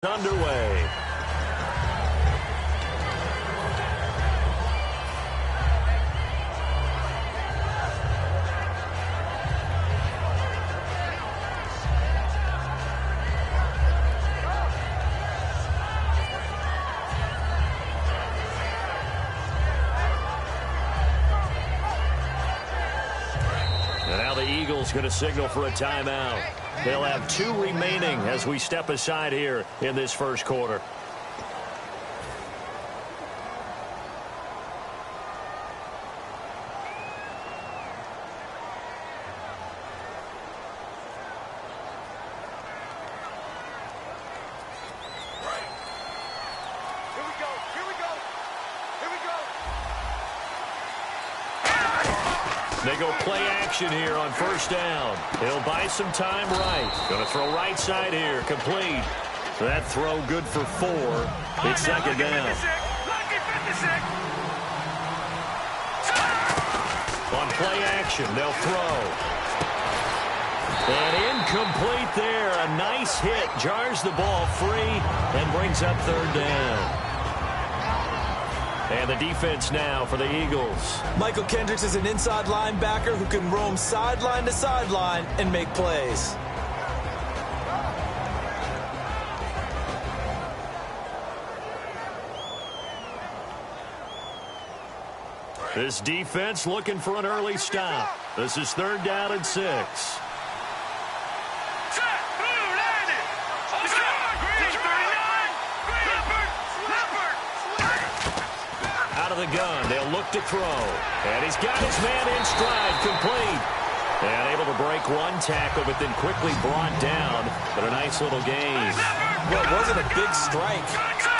Underway. And now the Eagles going to signal for a timeout. They'll have 2 remaining as we step aside here in this first quarter. They go play action here on first down. He'll buy some time right. Going to throw right side here. Complete. That throw good for 4. It's second down. On play action, they'll throw. And incomplete there. A nice hit. Jars the ball free and brings up third down. And the defense now for the Eagles. Michael Kendricks is an inside linebacker who can roam sideline to sideline and make plays. This defense looking for an early stop. This is third down and 6. Out of the gun, they'll look to throw. And he's got his man in stride, complete. And able to break one tackle, but then quickly brought down. But a nice little gain. Well, it wasn't a big strike,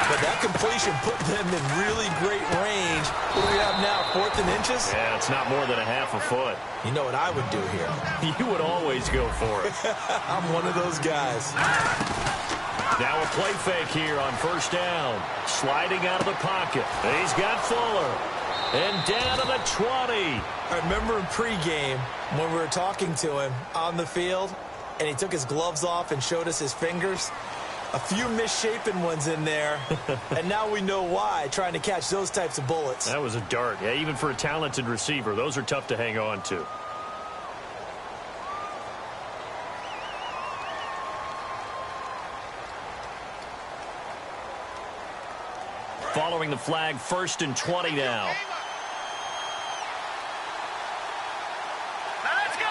but that completion put them in really great range. What do we have now, 4th and inches? Yeah, it's not more than a half a foot. You know what I would do here? You would always go for it. I'm one of those guys. Now a play fake here on first down. Sliding out of the pocket. He's got Fuller. And down to the 20. I remember in pregame when we were talking to him on the field, and he took his gloves off and showed us his fingers. A few misshapen ones in there, and now we know why, trying to catch those types of bullets. That was a dart. Yeah, even for a talented receiver, those are tough to hang on to. Following the flag, 1st and 20 now. Let's go!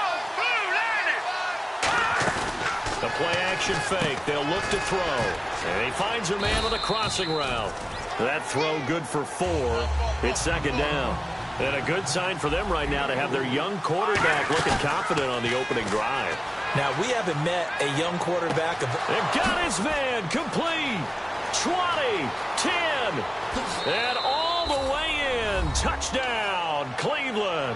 The play-action fake. They'll look to throw. And he finds a man on the crossing route. That throw good for 4. It's second down. And a good sign for them right now to have their young quarterback looking confident on the opening drive. Now, we haven't met a young quarterback of... They've got his man. Complete. 20, 10, and all the way in. Touchdown, Cleveland.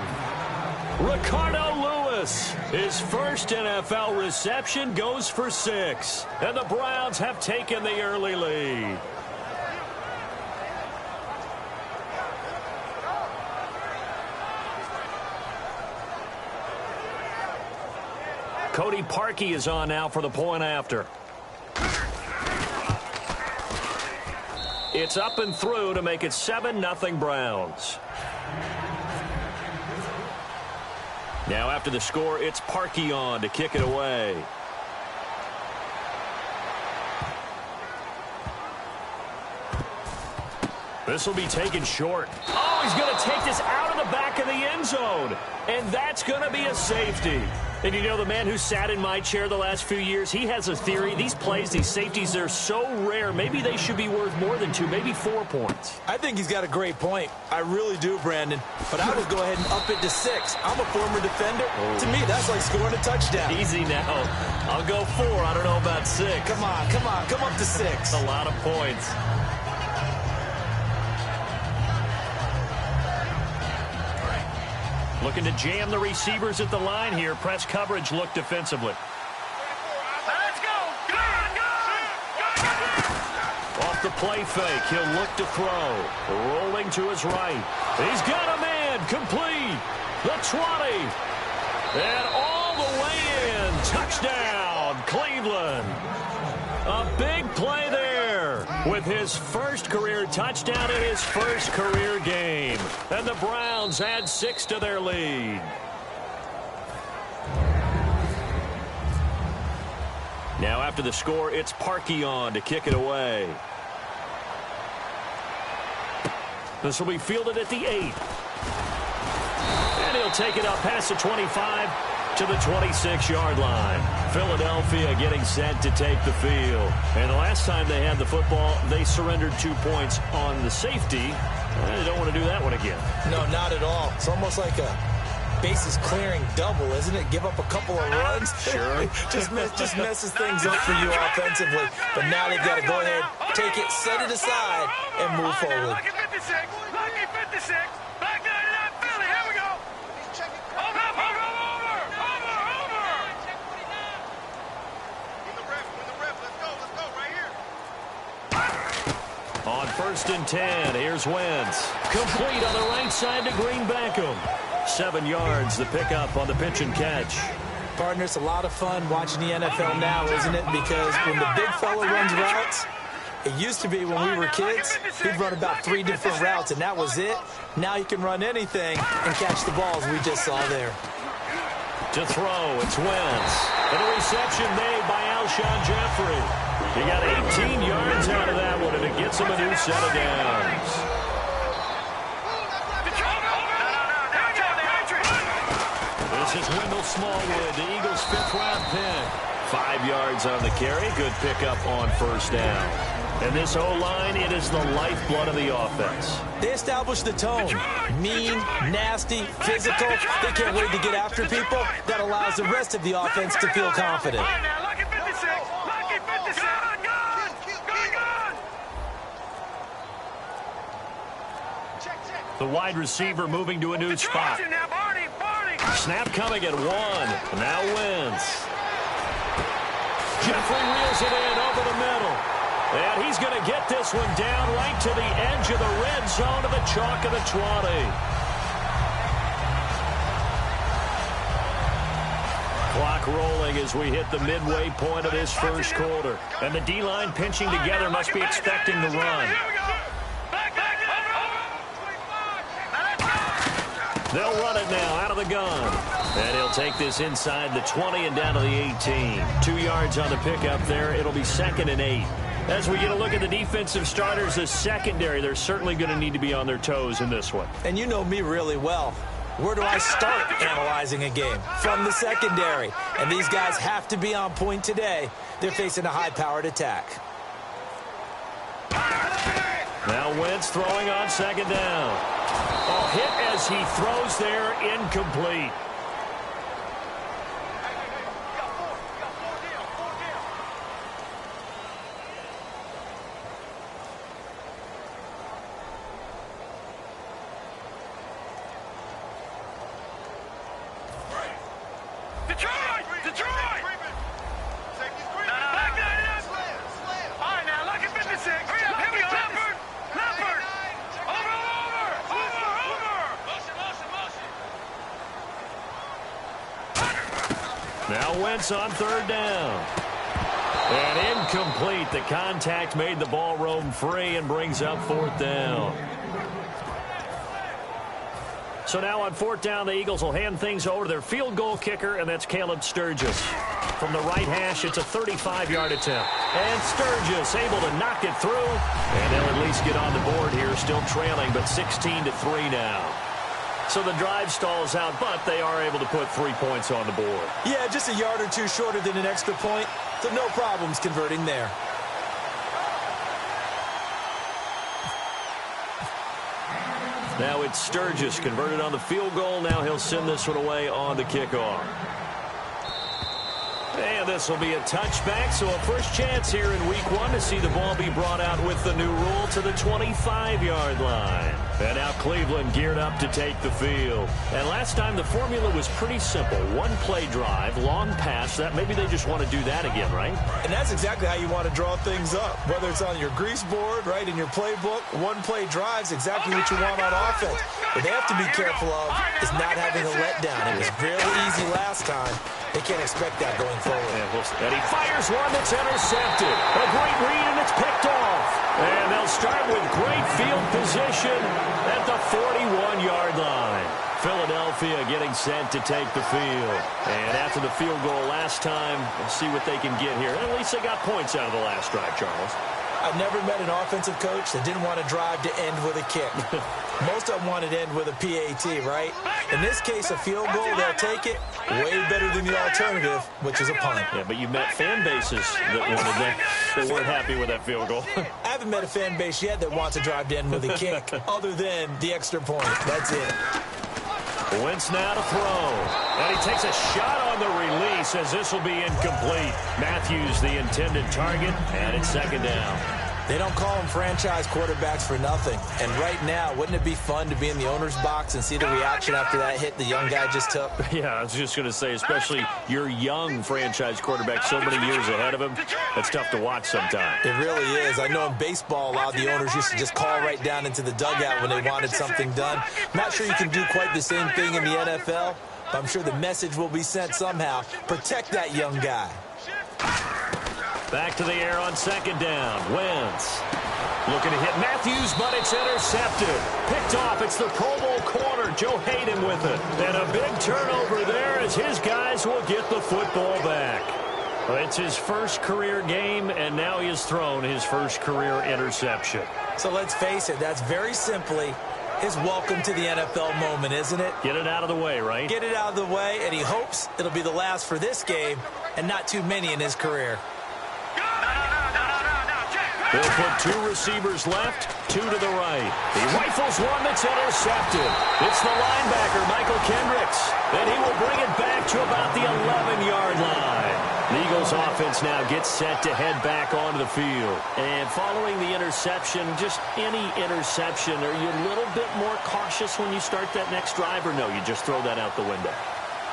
Ricardo Lewis, his first NFL reception, goes for 6. And the Browns have taken the early lead. Cody Parkey is on now for the point after. It's up and through to make it 7-0 Browns. Now after the score, it's Parkey on to kick it away. This will be taken short. Oh, he's going to take this out of the back of the end zone. And that's going to be a safety. And you know, the man who sat in my chair the last few years, he has a theory. These plays, these safeties, they're so rare. Maybe they should be worth more than 2, maybe 4 points. I think he's got a great point. I really do, Brandon. But I would go ahead and up it to 6. I'm a former defender. Oh. To me, that's like scoring a touchdown. Easy now. I'll go 4. I don't know about 6. Come on. Come up to 6. A lot of points. Looking to jam the receivers at the line here. Press coverage look defensively. Let's go! Off the play fake. He'll look to throw. Rolling to his right. He's got a man. Complete. The 20. And all the way in. Touchdown, Cleveland. A big play there with his first career touchdown in his first career game. And the Browns add 6 to their lead. Now after the score, it's Parkey on to kick it away. This will be fielded at the 8. And he'll take it up past the 25 to the 26-yard line. Philadelphia getting set to take the field. And the last time they had the football, they surrendered 2 points on the safety. They don't want to do that one again. No, not at all. It's almost like a bases clearing double, isn't it? Give up a couple of runs. Sure. just messes things up for you offensively. But now they've got to go ahead, take it, set it aside, and move forward. Lucky 56. Lucky 56. Back 99 Philly. Here we go. Over. Win the ref. Let's go right here. On 1st and 10, here's Wentz. Complete on the right side to Green Beckham. 7 yards, the pickup on the pitch and catch. Partner, it's a lot of fun watching the NFL now, isn't it? Because when the big fella runs routes, it used to be when we were kids, he'd run about 3 different routes, and that was it. Now you can run anything and catch the balls we just saw there. To throw, it's Wentz. And a reception made by Alshon Jeffrey. He got 18 yards out of that one, and it gets him a new set of downs. This is Wendell Smallwood, the Eagles' 5th-round pick. 5 yards on the carry. Good pickup on 1st down. And this O-line, it is the lifeblood of the offense. They established the tone. Mean, nasty, physical. They can't wait to get after people. That allows the rest of the offense to feel confident. Lucky 56. Lucky 56. The wide receiver moving to a new spot. Snap coming at 1. Now Wentz. Jeffrey reels it in over the middle. And he's going to get this one down right to the edge of the red zone of the chalk of the 20. Clock rolling as we hit the midway point of this first quarter. And the D-line pinching together must be expecting the run. They'll run it now out of the gun. And he'll take this inside the 20 and down to the 18. 2 yards on the pickup there. It'll be 2nd and 8. As we get a look at the defensive starters, the secondary, they're certainly going to need to be on their toes in this one. And you know me really well. Where do I start analyzing a game? From the secondary. And these guys have to be on point today. They're facing a high-powered attack. Now Wentz throwing on 2nd down. A hit as he throws there, incomplete. Detroit! Back 99. All right, now, lucky 56. Here we go. Leopard. Over. Now Wentz on 3rd down. And incomplete. The contact made the ball roam free and brings up 4th down. So now on 4th down, the Eagles will hand things over to their field goal kicker, and that's Caleb Sturgis. From the right hash, it's a 35-yard attempt. And Sturgis able to knock it through, and they'll at least get on the board here, still trailing, but 16-3 now. So the drive stalls out, but they are able to put 3 points on the board. Yeah, just a yard or two shorter than an extra point, so no problems converting there. Now it's Sturgis converted on the field goal. Now he'll send this one away on the kickoff. And this will be a touchback, so a first chance here in week 1 to see the ball be brought out with the new rule to the 25-yard line. And now Cleveland geared up to take the field. And last time the formula was pretty simple. 1-play drive, long pass. That maybe they just want to do that again, right? And that's exactly how you want to draw things up. Whether it's on your grease board, right, in your playbook, 1-play drive's exactly what you want on offense. What they have to be careful of is not having a letdown. It was really easy last time. They can't expect that going forward. And he fires one that's intercepted. A great read, and it's picked off. And Philadelphia getting set to take the field. And after the field goal last time, we'll see what they can get here. At least they got points out of the last drive, Charles. I've never met an offensive coach that didn't want to drive to end with a kick. Most of them wanted to end with a PAT, right? In this case, a field goal, they'll take it. Way better than the alternative, which is a punt. Yeah, but you met fan bases that wanted that. They weren't happy with that field goal. I haven't met a fan base yet that wants to drive to end with a kick, other than the extra point. That's it. Wentz now to throw. And he takes a shot on the release as this will be incomplete. Matthews the intended target, and it's second down. They don't call them franchise quarterbacks for nothing. And right now, wouldn't it be fun to be in the owner's box and see the reaction after that hit the young guy just took? Yeah, I was just going to say, especially your young franchise quarterback so many years ahead of him, it's tough to watch sometimes. It really is. I know in baseball, a lot of the owners used to just call right down into the dugout when they wanted something done. Not sure you can do quite the same thing in the NFL, but I'm sure the message will be sent somehow. Protect that young guy. Back to the air on second down. Wentz looking to hit Matthews, but it's intercepted. Picked off. It's the Pro Bowl corner, Joe Hayden, with it. And a big turnover there as his guys will get the football back. It's his first career game, and now he has thrown his first career interception. So let's face it, that's very simply his welcome to the NFL moment, isn't it? Get it out of the way, right? Get it out of the way, and he hopes it'll be the last for this game and not too many in his career. They'll put two receivers left, two to the right. He rifles one that's intercepted. It's the linebacker, Michael Kendricks, and he will bring it back to about the 11-yard line. The Eagles offense now gets set to head back onto the field. And following the interception, just any interception, are you a little bit more cautious when you start that next drive, or no, you just throw that out the window?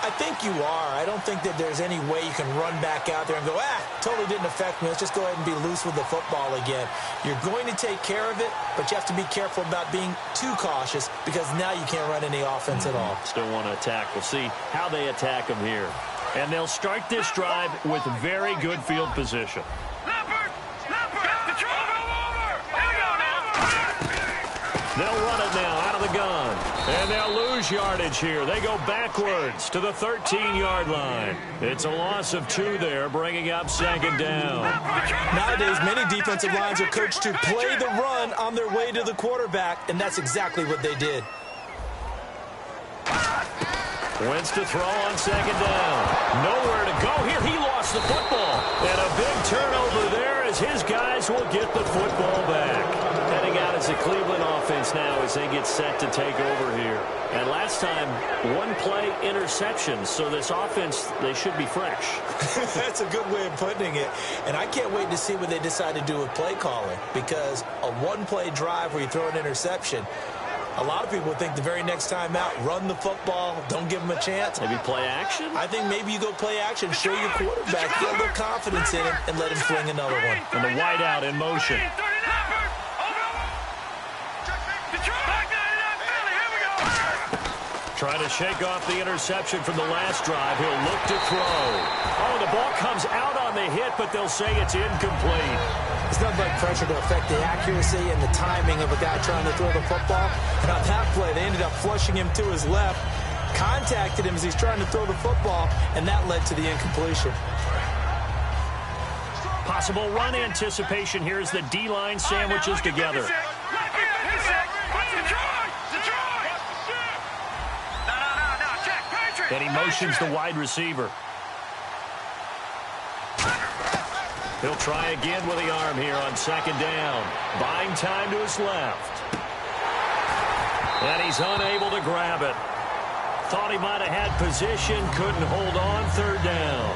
I think you are. I don't think that there's any way you can run back out there and go, totally didn't affect me. Let's just go ahead and be loose with the football again. You're going to take care of it, but you have to be careful about being too cautious because now you can't run any offense at all. Still want to attack. We'll see how they attack them here. And they'll start this drive with very good field position. They'll run it now out of the gun. And they'll lose yardage here. They go backwards to the 13-yard line. It's a loss of 2 there, bringing up second down. Nowadays, many defensive lines are coached to play the run on their way to the quarterback, and that's exactly what they did. Wentz to throw on second down. Nowhere to go here. He lost the football. And a big turnover there as his guys will get the football back. Heading out as the Cleveland offense now as they get set to take over here. And last time, one play interception. So this offense, they should be fresh. That's a good way of putting it. And I can't wait to see what they decide to do with play calling. Because a one-play drive where you throw an interception, a lot of people think the very next time out, run the football, don't give them a chance. Maybe play action? I think maybe you go play action, show your quarterback, get a little confidence in him, and let him fling another one. And the wideout in motion. Trying to shake off the interception from the last drive. He'll look to throw. Oh, the ball comes out on the hit, but they'll say it's incomplete. It's not like pressure to affect the accuracy and the timing of a guy trying to throw the football. And on that play, they ended up flushing him to his left, contacted him as he's trying to throw the football, and that led to the incompletion. Possible run anticipation here as the D-line sandwiches together. And he motions the wide receiver. He'll try again with the arm here on second down. Buying time to his left. And he's unable to grab it. Thought he might have had position, couldn't hold on, third down.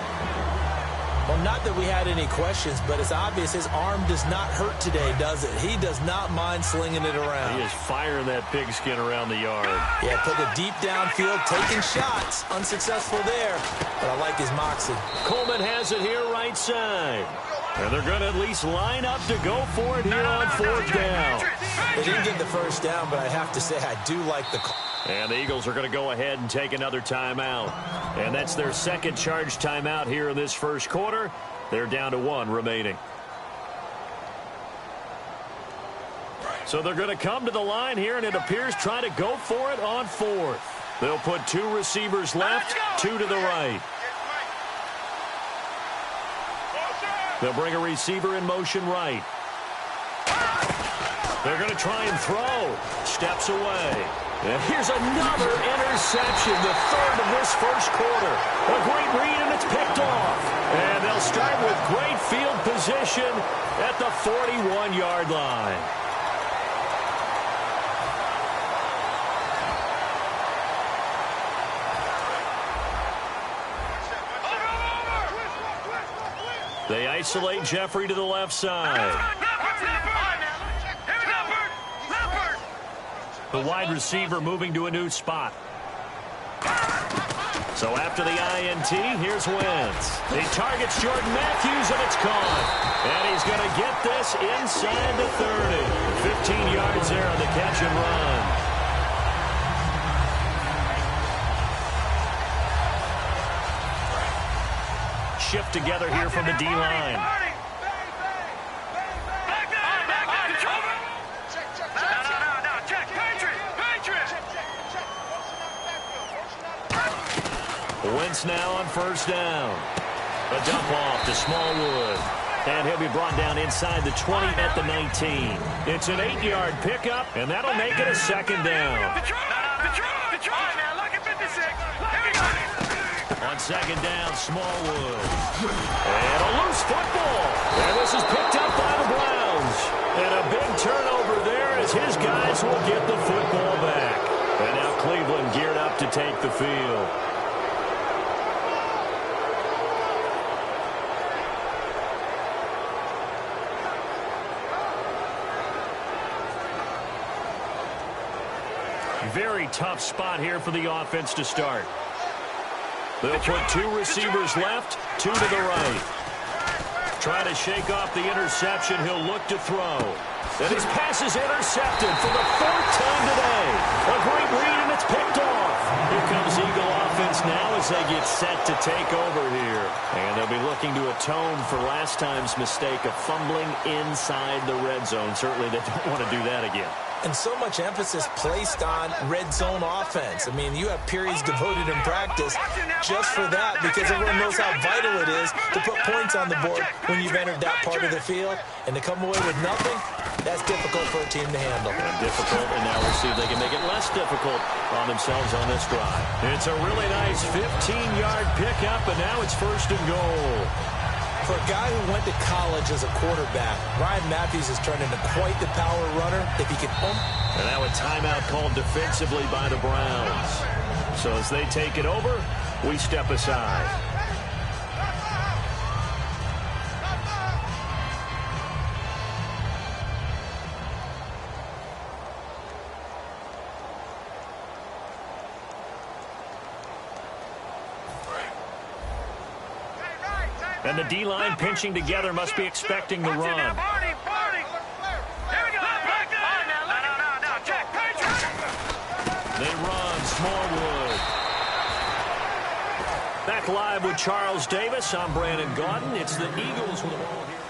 Well, not that we had any questions, but it's obvious his arm does not hurt today, does it? He does not mind slinging it around. He is firing that pigskin around the yard. Yeah, put it deep downfield, taking shots. Unsuccessful there, but I like his moxie. Coleman has it here right side. And they're going to at least line up to go for it here on fourth down. They didn't get the first down, but I have to say I do like the call. And the Eagles are going to go ahead and take another timeout. And that's their second charge timeout here in this first quarter. They're down to 1 remaining. So they're going to come to the line here, and it appears try to go for it on fourth. They'll put 2 receivers left, 2 to the right. They'll bring a receiver in motion right. They're going to try and throw. Steps away. And here's another interception, the third of this first quarter. A great read, and it's picked off. And they'll start with great field position at the 41-yard line. They isolate Jeffrey to the left side. The wide receiver moving to a new spot. So after the INT, here's Wentz. He targets Jordan Matthews, and it's caught. And he's going to get this inside the 30. 15 yards there on the catch and run. Shift together here from the D-line. Wentz now on first down. A dump off to Smallwood. And he'll be brought down inside the 20 at the 19. It's an 8-yard pickup, and that'll make it a second down. On second down, Smallwood. And a loose football. And this is picked up by the Browns. And a big turnover there as his guys will get the football back. And now Cleveland geared up to take the field. Very tough spot here for the offense to start. They'll put 2 receivers left, 2 to the right. Try to shake off the interception. He'll look to throw. And his pass is intercepted for the 4th time today. A great read, and it's picked off. Here comes Eagle offense now as they get set to take over here. And they'll be looking to atone for last time's mistake of fumbling inside the red zone. Certainly they don't want to do that again. And so much emphasis placed on red zone offense. I mean, you have periods devoted in practice just for that because everyone knows how vital it is to put points on the board when you've entered that part of the field. And to come away with nothing, that's difficult for a team to handle. And difficult, and now we'll see if they can make it less difficult on themselves on this drive. It's a really nice 15-yard pickup, and now it's first and goal. For a guy who went to college as a quarterback, Ryan Matthews has turned into quite the power runner. If he can... And now a timeout called defensively by the Browns. So as they take it over, we step aside. And the D-line pinching together must be expecting the run. They run, Smallwood. Back live with Charles Davis. I'm Brandon Gaudin. It's the Eagles with the ball here.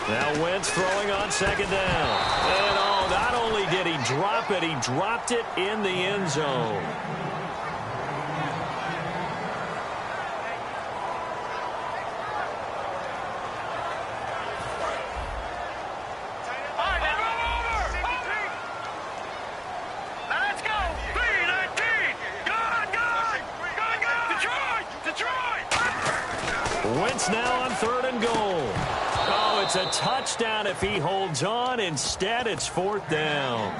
Now Wentz throwing on second down. And oh, not only did he drop it, he dropped it in the end zone. Wentz now on 3rd and goal. Oh, it's a touchdown if he holds on. Instead, it's 4th down.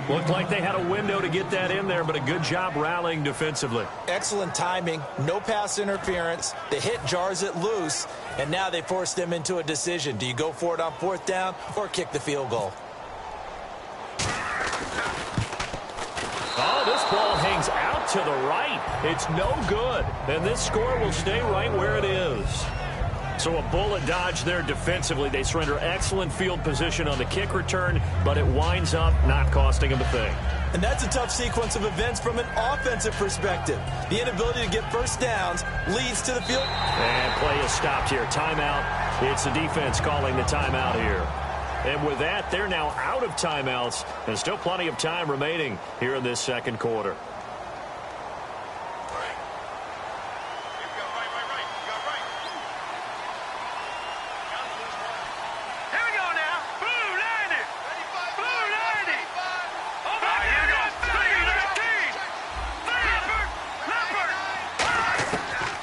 Looked like they had a window to get that in there, but a good job rallying defensively. Excellent timing, no pass interference. The hit jars it loose, and now they force them into a decision. Do you go for it on 4th down or kick the field goal? Oh, this ball hangs out to the right. It's no good, and this score will stay right where it is. So a bullet dodge there defensively. They surrender excellent field position on the kick return, but it winds up not costing them a thing. And that's a tough sequence of events from an offensive perspective. The inability to get first downs leads to the field. And play is stopped here. Timeout. It's the defense calling the timeout here. And with that, they're now out of timeouts, and still plenty of time remaining here in this second quarter.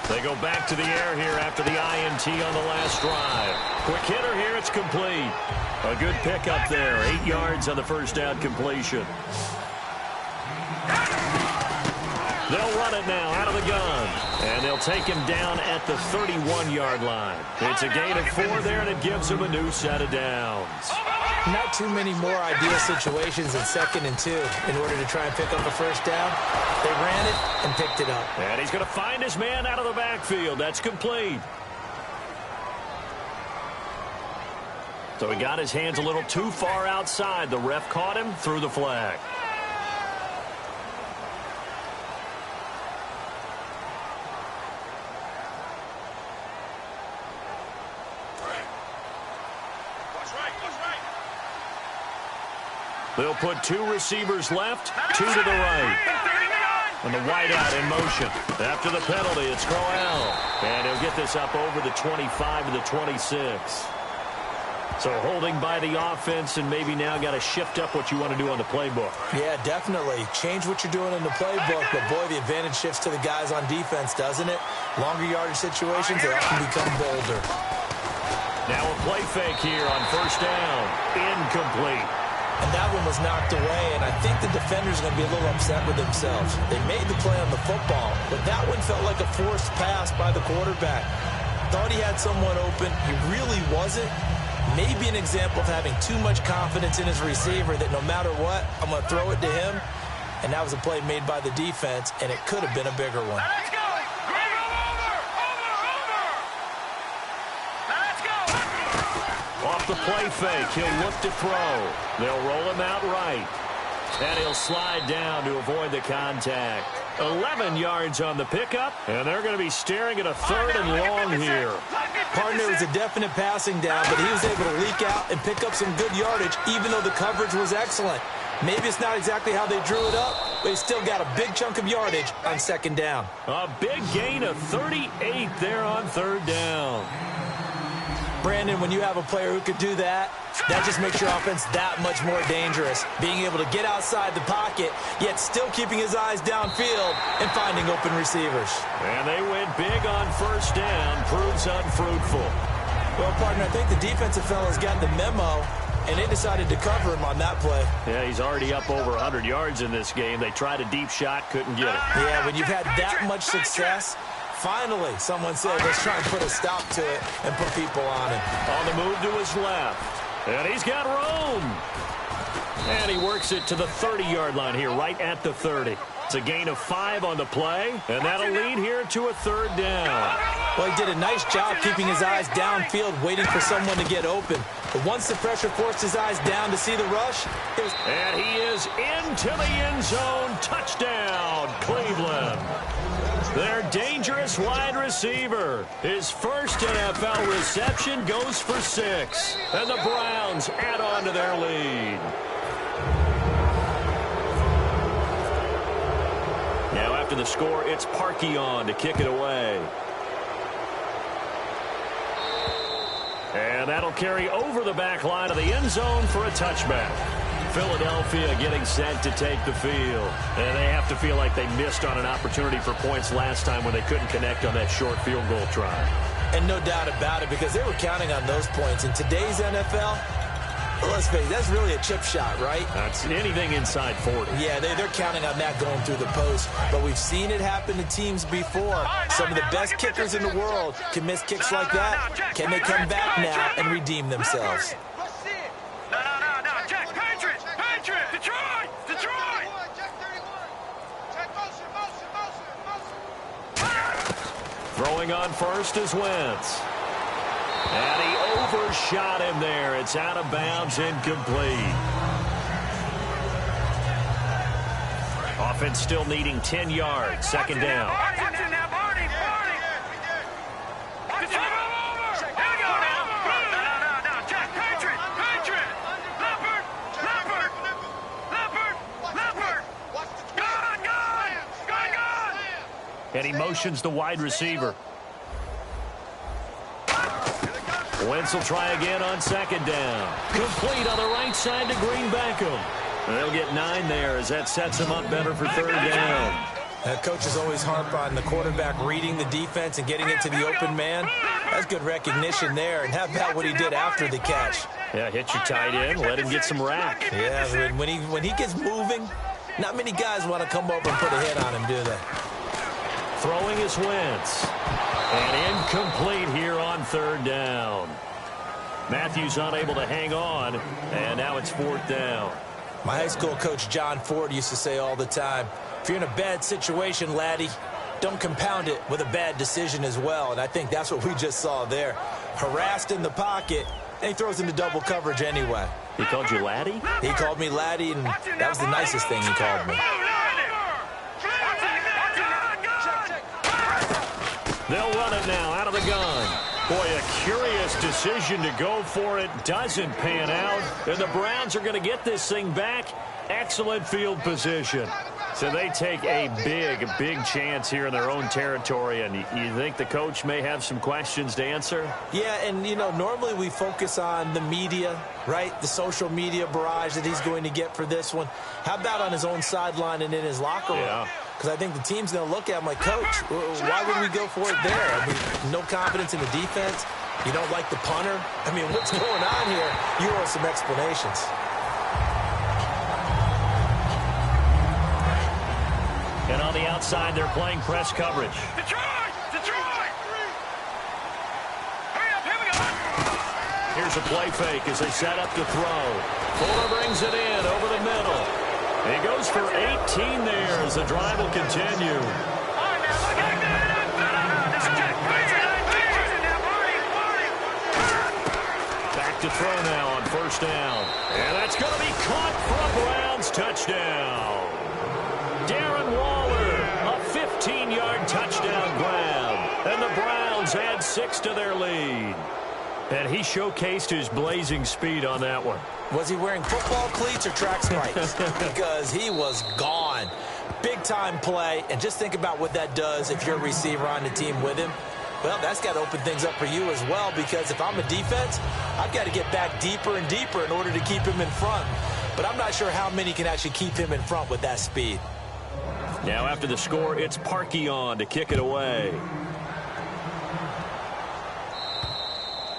They go back to the air here after the INT on the last drive. Quick hitter here, it's complete. A good pickup there, 8 yards on the first down completion. They'll run it now out of the gun, and they'll take him down at the 31-yard line. It's a gain of 4 there, and it gives them a new set of downs. Not too many more ideal situations in 2nd and 2 in order to try and pick up a first down. They ran it and picked it up. And he's going to find his man out of the backfield. That's complete. So he got his hands a little too far outside. The ref caught him, threw the flag. They'll put 2 receivers left, 2 to the right. And the wideout in motion. After the penalty, it's Crowell. And he'll get this up over the 25 to the 26. So holding by the offense, and maybe now got to shift up what you want to do on the playbook. Yeah, definitely. Change what you're doing in the playbook, but boy, the advantage shifts to the guys on defense, doesn't it? Longer yardage situations, they often become bolder. Now a play fake here on first down. Incomplete. And that one was knocked away, and I think the defender's going to be a little upset with themselves. They made the play on the football, but that one felt like a forced pass by the quarterback. Thought he had someone open. He really wasn't. Maybe an example of having too much confidence in his receiver that no matter what, I'm going to throw it to him. And that was a play made by the defense, and it could have been a bigger one. Let's go! Off the play fake, he'll look to throw. They'll roll him out right. And he'll slide down to avoid the contact. 11 yards on the pickup, and they're going to be staring at a 3rd and long here. Partner was a definite passing down, but he was able to leak out and pick up some good yardage, even though the coverage was excellent. Maybe it's not exactly how they drew it up, but he still got a big chunk of yardage on 2nd down. A big gain of 38 there on 3rd down. Brandon, when you have a player who could do that, that just makes your offense that much more dangerous. Being able to get outside the pocket, yet still keeping his eyes downfield and finding open receivers. And they went big on first down, proves unfruitful. Well, partner, I think the defensive fellas got the memo, and they decided to cover him on that play. Yeah, he's already up over 100 yards in this game. They tried a deep shot, couldn't get it. Yeah, when you've had that much success, finally, someone said, let's try and put a stop to it and put people on it. On the move to his left. And he's got room. And he works it to the 30-yard line here, right at the 30. It's a gain of 5 on the play, and that'll lead here to a 3rd down. Well, he did a nice job keeping his eyes downfield, waiting for someone to get open. But once the pressure forced his eyes down to see the rush, it was... And he is into the end zone. Touchdown, Cleveland. Their dangerous wide receiver. His first NFL reception goes for 6. And the Browns add on to their lead. Now after the score, it's Parkey on to kick it away. And that'll carry over the back line of the end zone for a touchback. Philadelphia getting set to take the field. And they have to feel like they missed on an opportunity for points last time when they couldn't connect on that short field goal try. And no doubt about it, because they were counting on those points. In today's NFL, well, let's face it, that's really a chip shot, right? That's anything inside 40. Yeah, they're counting on that going through the post. But we've seen it happen to teams before. Some of the best kickers in the world can miss kicks like that. Can they come back now and redeem themselves? Throwing on first is Wentz. And he overshot him there. It's out of bounds, incomplete. Offense still needing 10 yards. Second down. And he motions the wide receiver. Wentz will try again on second down. Complete on the right side to Greenbackham. They'll get 9 there as that sets him up better for third down. Coaches always harp on the quarterback reading the defense and getting it to the open man. That's good recognition there. And how about what he did after the catch? Yeah, hit your tight end, let him get some rack. Yeah, when he gets moving, not many guys want to come over and put a hit on him, do they? Throwing is Wentz. And incomplete here on third down. Matthews unable to hang on, and now it's fourth down. My high school coach, John Ford, used to say all the time, if you're in a bad situation, laddie, don't compound it with a bad decision as well. And I think that's what we just saw there. Harassed in the pocket, and he throws into double coverage anyway. He called you laddie? He called me laddie, and that was the nicest thing he called me. They'll run it now out of the gun. Boy, a curious decision to go for it. Doesn't pan out. And the Browns are going to get this thing back. Excellent field position. So they take a big chance here in their own territory. And you think the coach may have some questions to answer? Yeah, and, you know, normally we focus on the media, right? The social media barrage that he's going to get for this one. How about on his own sideline and in his locker room? Yeah. Because I think the team's going to look at him like, Coach, why would we go for it there? I mean, no confidence in the defense. You don't like the punter. I mean, what's going on here? You owe some explanations. And on the outside, they're playing press coverage. Detroit! Hurry up, here we go! Here's a play fake as they set up to throw. Fuller brings it in over the middle. He goes for 18 there as the drive will continue. Back to throw now on first down. And that's going to be caught for a Browns touchdown. Darren Waller, a 15-yard touchdown grab. And the Browns add 6 to their lead. And he showcased his blazing speed on that one. Was he wearing football cleats or track spikes? Because he was gone. Big-time play. And just think about what that does if you're a receiver on the team with him. Well, that's got to open things up for you as well, because if I'm a defense, I've got to get back deeper and deeper in order to keep him in front. But I'm not sure how many can actually keep him in front with that speed. Now after the score, it's Parkey on to kick it away.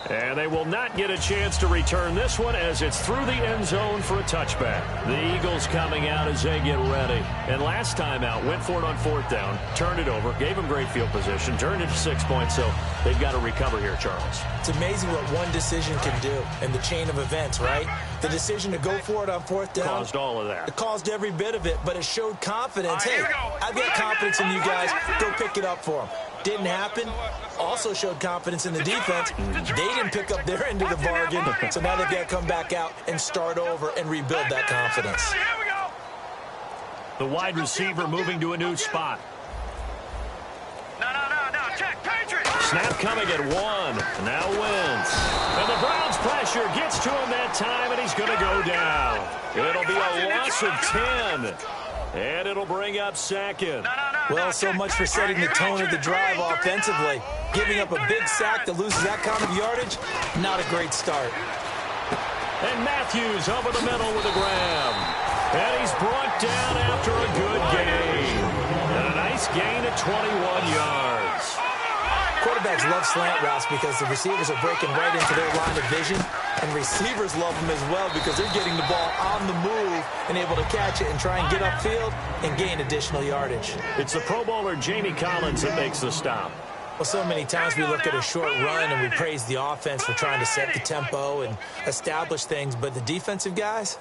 And they will not get a chance to return this one as it's through the end zone for a touchback. The Eagles coming out as they get ready. And last time out, went for it on fourth down, turned it over, gave them great field position, turned it to 6 points, so they've got to recover here, Charles. It's amazing what one decision can do in the chain of events, right? The decision to go for it on fourth down. Caused all of that. It caused every bit of it, but it showed confidence. Hey, I've got confidence in you guys. Go pick it up for them. Didn't happen. Also showed confidence in the defense. They didn't pick up their end of the bargain, so now they've got to come back out and start over and rebuild that confidence. The wide receiver moving to a new spot. No, check, Patriots! Snap coming at 1. Now Wentz. And the Browns pressure gets to him that time, and he's going to go down. It'll be a loss of 10. And it'll bring up second. Well, so much for setting the tone of the drive offensively. Giving up a big sack that loses that kind of yardage, not a great start. And Matthews over the middle with a grab. And he's brought down after a good gain. And a nice gain at 21 yards. Quarterbacks love slant routes because the receivers are breaking right into their line of vision. And receivers love them as well because they're getting the ball on the move and able to catch it and try and get upfield and gain additional yardage. It's the Pro Bowler Jamie Collins that makes the stop. Well, so many times we look at a short run and we praise the offense for trying to set the tempo and establish things. But the defensive guys,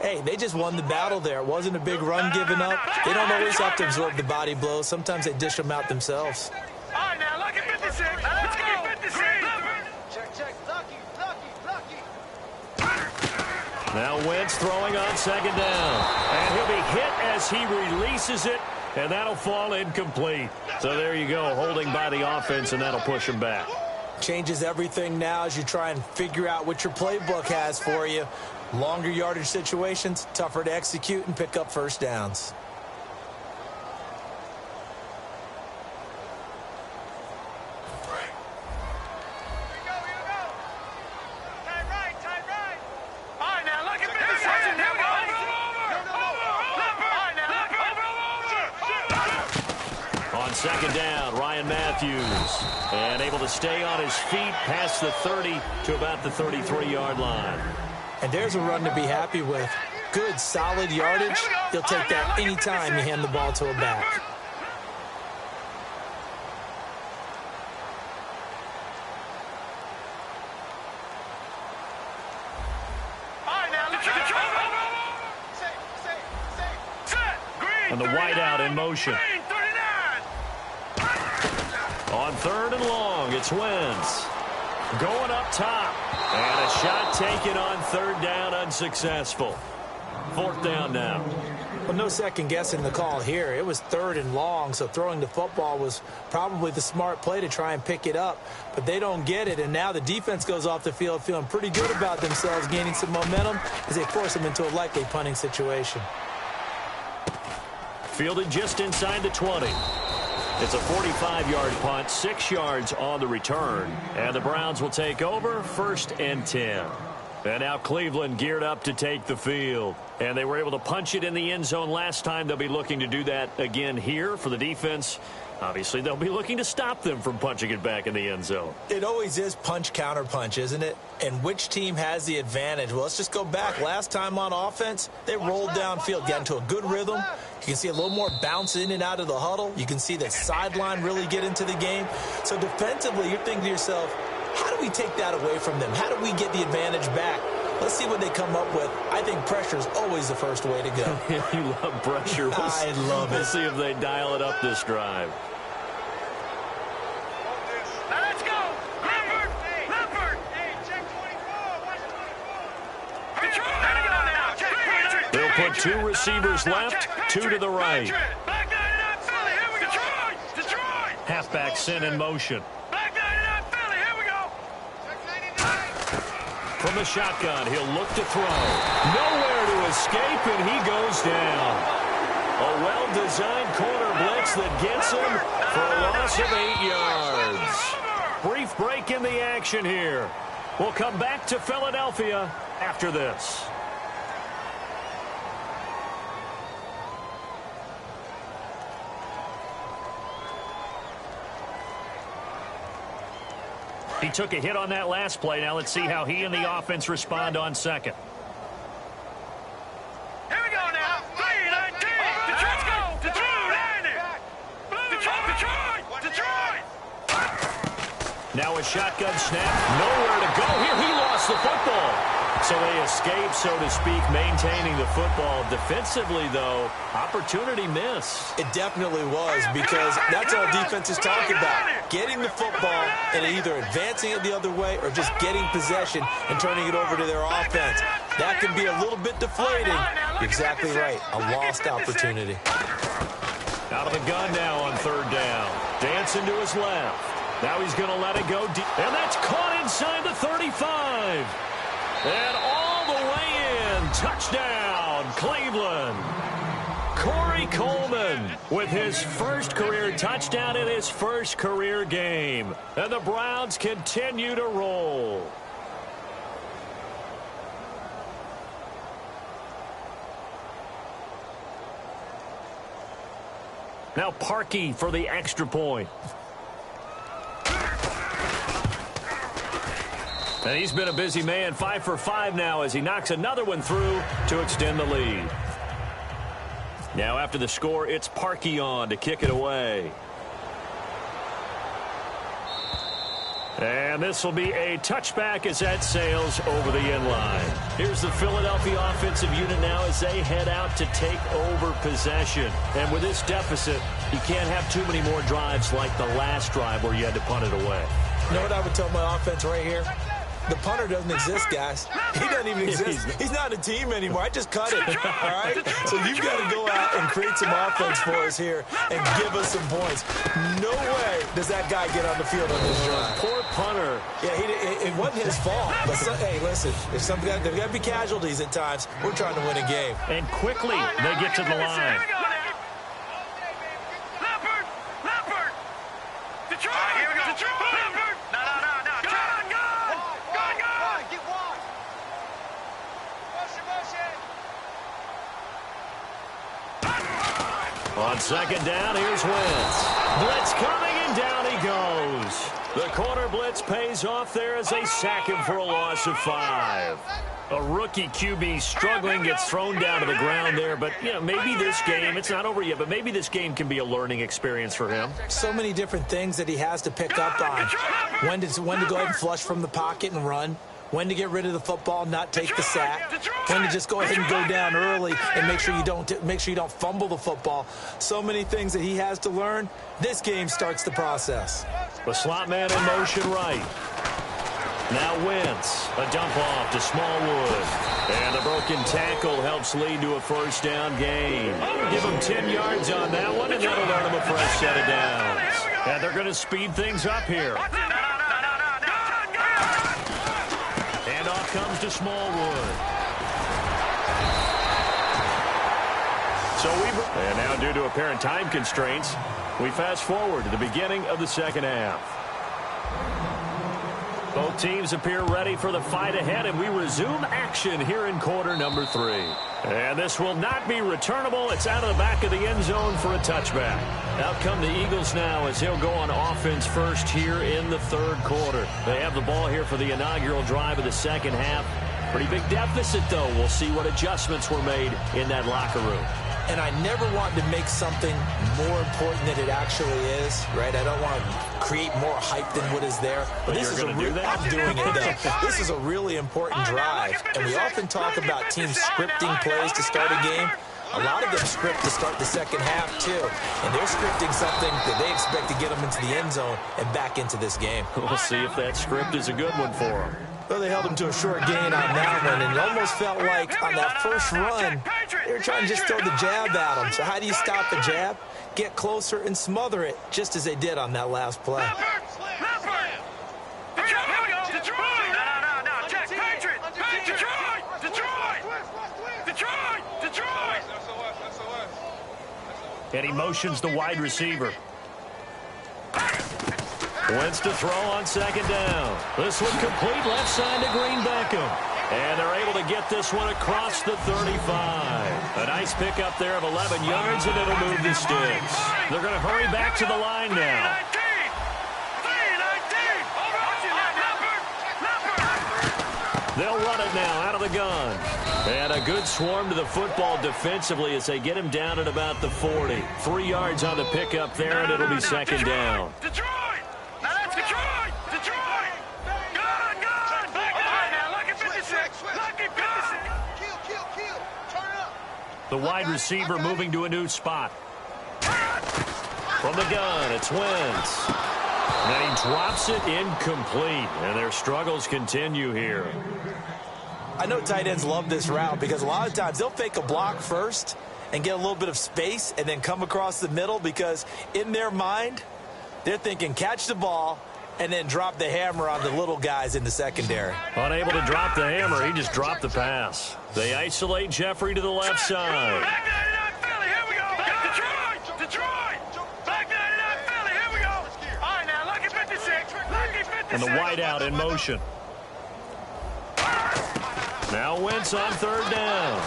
hey, they just won the battle there. It wasn't a big run given up. They don't always have to absorb the body blows. Sometimes they dish them out themselves. All right, now, look at 56. Let's go. 56. Check. Now Wentz throwing on second down. And he'll be hit as he releases it, and that'll fall incomplete. So there you go, holding by the offense, and that'll push him back. Changes everything now as you try and figure out what your playbook has for you. Longer yardage situations, tougher to execute and pick up first downs. Second down, Ryan Matthews, and able to stay on his feet past the 30 to about the 33-yard line. And there's a run to be happy with. Good, solid yardage. He'll take that anytime you hand the ball to a back. And the wideout in motion. On third and long, it's Wentz. Going up top. And a shot taken on third down, unsuccessful. Fourth down now. Well, no second guessing the call here. It was third and long, so throwing the football was probably the smart play to try and pick it up. But they don't get it, and now the defense goes off the field feeling pretty good about themselves, gaining some momentum as they force them into a likely punting situation. Fielded just inside the 20. It's a 45-yard punt, 6 yards on the return. And the Browns will take over, 1st and 10. And now Cleveland geared up to take the field. And they were able to punch it in the end zone last time. They'll be looking to do that again here for the defense. Obviously, they'll be looking to stop them from punching it back in the end zone. It always is punch, counter punch, isn't it? And which team has the advantage? Well, let's just go back. Last time on offense, they rolled downfield, got into a good rhythm. You can see a little more bounce in and out of the huddle. You can see the sideline really get into the game. So defensively, you're thinking to yourself, how do we take that away from them? How do we get the advantage back? Let's see what they come up with. I think pressure is always the first way to go. You love pressure. I love it. We'll see if they dial it up this drive. They'll put 2 receivers left, 2 to the right. Halfback sent in motion. From the shotgun, he'll look to throw. Nowhere to escape, and he goes down. A well-designed corner blitz that gets him for a loss of 8 yards. Brief break in the action here. We'll come back to Philadelphia after this. He took a hit on that last play. Now let's see how he and the offense respond on second. Here we go now. 3-19. Detroit, go. Detroit. Now a shotgun snap. Nowhere to go here. He lost the football. So they escape, so to speak, maintaining the football. Defensively, though, opportunity missed. It definitely was, because that's all defense is talking about. Getting the football and either advancing it the other way or just getting possession and turning it over to their offense. That can be a little bit deflating. You're exactly right. A lost opportunity. Out of the gun now on third down. Dancing to his left. Now he's going to let it go deep. And that's caught inside the 35. And all the way in. Touchdown, Cleveland. Corey Coleman with his first career touchdown in his first career game. And the Browns continue to roll. Now Parkey for the extra point. And he's been a busy man, 5 for 5 now as he knocks another one through to extend the lead. Now after the score, it's Parkey on to kick it away. And this will be a touchback as that sails over the end line. Here's the Philadelphia offensive unit now as they head out to take over possession. And with this deficit, you can't have too many more drives like the last drive where you had to punt it away. You know what I would tell my offense right here? The punter doesn't exist, guys. He doesn't even exist. He's not a team anymore. I just cut it, all right? So you've got to go out and create some offense for us here and give us some points. No way does that guy get on the field on this drive. Poor punter. Yeah, it wasn't his fault. But hey, listen, there's got to be casualties at times. We're trying to win a game. And quickly, they get to the line. On second down, here's Wentz. Blitz coming, and down he goes. The corner blitz pays off there as they sack him for a loss of 5. A rookie QB struggling, gets thrown down to the ground there. But, you know, maybe this game, it's not over yet, but maybe this game can be a learning experience for him. So many different things that he has to pick up on. When to go ahead and flush from the pocket and run. When to get rid of the football, not take the sack. When to just go ahead and go down early and make sure you don't fumble the football. So many things that he has to learn. This game starts the process. The slot man in motion right. Now Wentz. A dump off to Smallwood. And a broken tackle helps lead to a first down gain. Give him 10 yards on that one, and that'll earn him a fresh set of downs. And they're going to speed things up here. Comes to Smallwood. And now due to apparent time constraints, we fast forward to the beginning of the second half. Both teams appear ready for the fight ahead, and we resume action here in quarter number 3. And this will not be returnable. It's out of the back of the end zone for a touchback. Out come the Eagles now as he'll go on offense first here in the third quarter. They have the ball here for the inaugural drive of the second half. Pretty big deficit, though. We'll see what adjustments were made in that locker room. And I never want to make something more important than it actually is, right? I don't want to create more hype than what is there. But this is I'm doing it, though. This is a really important drive. And we often talk about teams scripting plays to start a game. A lot of them script to start the second half, too. And they're scripting something that they expect to get them into the end zone and back into this game. We'll see if that script is a good one for them. Well, they held him to a short gain on that one, and it almost felt like on that first run, they were trying to just throw the jab at him. So how do you stop a jab? Get closer and smother it, just as they did on that last play. And he motions the wide receiver. Wentz to throw on second down. This one complete left side to Green Beckham. And they're able to get this one across the 35. A nice pickup there of 11 yards, and it'll move the sticks. They're going to hurry back to the line now. They'll run it now out of the gun. And a good swarm to the football defensively as they get him down at about the 40. 3 yards on the pickup there, and it'll be second down. The wide receiver moving to a new spot. From the gun, it's Wentz. And then he drops it incomplete. And their struggles continue here. I know tight ends love this route because a lot of times they'll fake a block first and get a little bit of space and then come across the middle because in their mind, they're thinking catch the ball and then drop the hammer on the little guys in the secondary. Unable to drop the hammer, he just dropped the pass. They isolate Jeffrey to the left side. And the wideout in motion. Now Wentz on third down.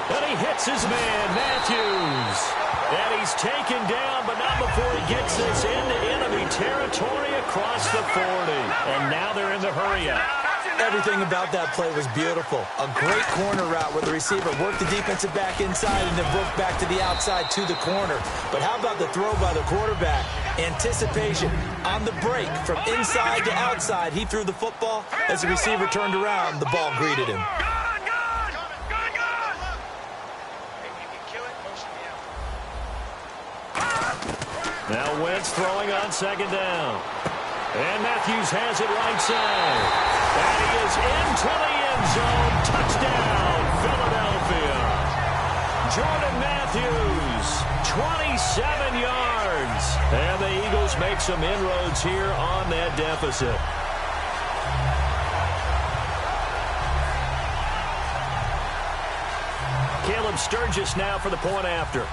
And he hits his man, Matthews. And he's taken down, but not before he gets this into enemy territory across the 40. And now they're in the hurry-up. Everything about that play was beautiful. A great corner route where the receiver worked the defensive back inside and then broke back to the outside to the corner. But how about the throw by the quarterback? Anticipation on the break from inside to outside. He threw the football. As the receiver turned around, the ball greeted him. Now Wentz throwing on second down. And Matthews has it right side. And into the end zone. Touchdown, Philadelphia. Jordan Matthews, 27 yards. And the Eagles make some inroads here on that deficit. Caleb Sturgis now for the point after.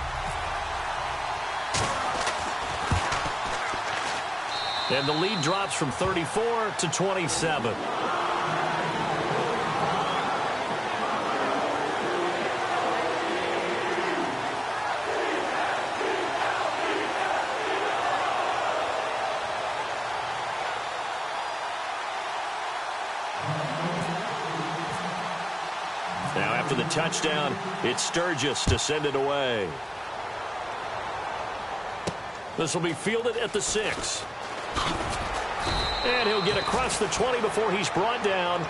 And the lead drops from 34 to 27. Now after the touchdown, it's Sturgis to send it away. This will be fielded at the 6. And he'll get across the 20 before he's brought down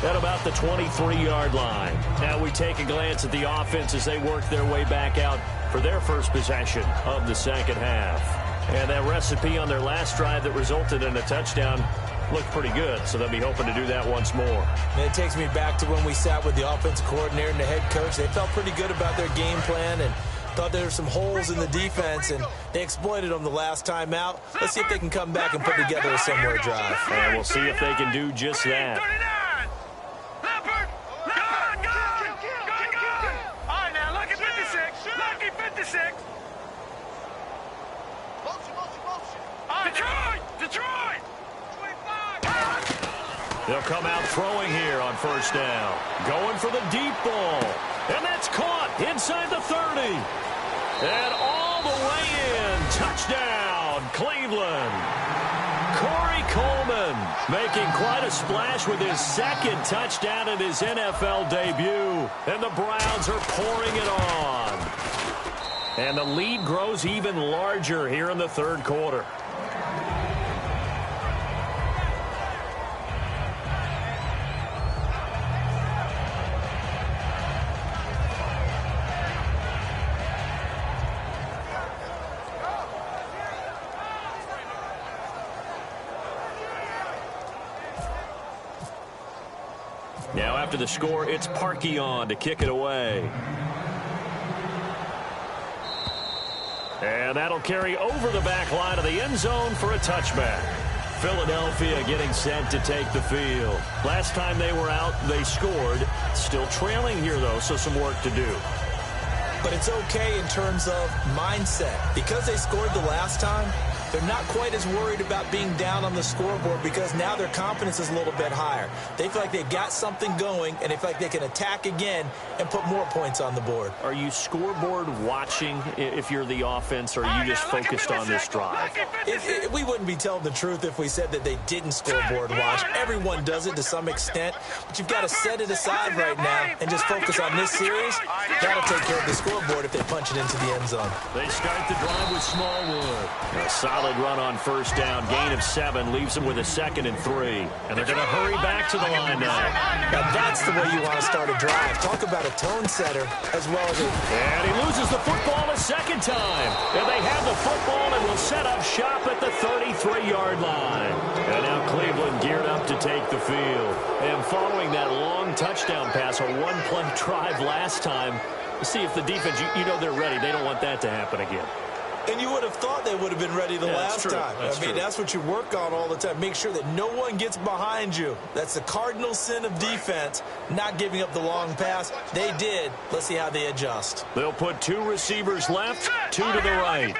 at about the 23-yard line. Now we take a glance at the offense as they work their way back out for their first possession of the second half. And that recipe on their last drive that resulted in a touchdown looked pretty good, so they'll be hoping to do that once more. And it takes me back to when we sat with the offensive coordinator and the head coach. They felt pretty good about their game plan and thought there were some holes in the defense, and they exploited them the last time out. Let's see if they can come back and put together a similar drive. And we'll see if they can do just that. All right, now, lucky 56. Lucky 56. Detroit! 25. They'll come out throwing here on first down. Going for the deep ball. And that's caught inside the 30. And all the way in. Touchdown, Cleveland. Corey Coleman making quite a splash with his second touchdown in his NFL debut. And the Browns are pouring it on. And the lead grows even larger here in the third quarter. Now after the score, it's Parkey on to kick it away. And that'll carry over the back line of the end zone for a touchback. Philadelphia getting set to take the field. Last time they were out, they scored. Still trailing here, though, so some work to do. But it's okay in terms of mindset. Because they scored the last time, they're not quite as worried about being down on the scoreboard because now their confidence is a little bit higher. They feel like they've got something going, and they feel like they can attack again and put more points on the board. Are you scoreboard watching if you're the offense, or are you just focused on this drive? We wouldn't be telling the truth if we said that they didn't scoreboard watch. Everyone does it to some extent, but you've got to set it aside right now and just focus on this series. That'll take care of the scoreboard if they punch it into the end zone. They start the drive with Smallwood. A solid run on first down. Gain of 7 leaves them with a 2nd and 3. And they're going to hurry back to the line now. Now that's the way you want to start a drive. Talk about a tone setter as well as a... And he loses the football a second time. And they have the football and will set up shop at the 33-yard line. And now Cleveland geared up to take the field. And following that long touchdown pass, a one-play drive last time, see if the defense, you know they're ready. They don't want that to happen again. And you would have thought they would have been ready the last time. That's what you work on all the time. Make sure that no one gets behind you. That's the cardinal sin of defense, not giving up the long pass. They did. Let's see how they adjust. They'll put 2 receivers left, 2 to the right.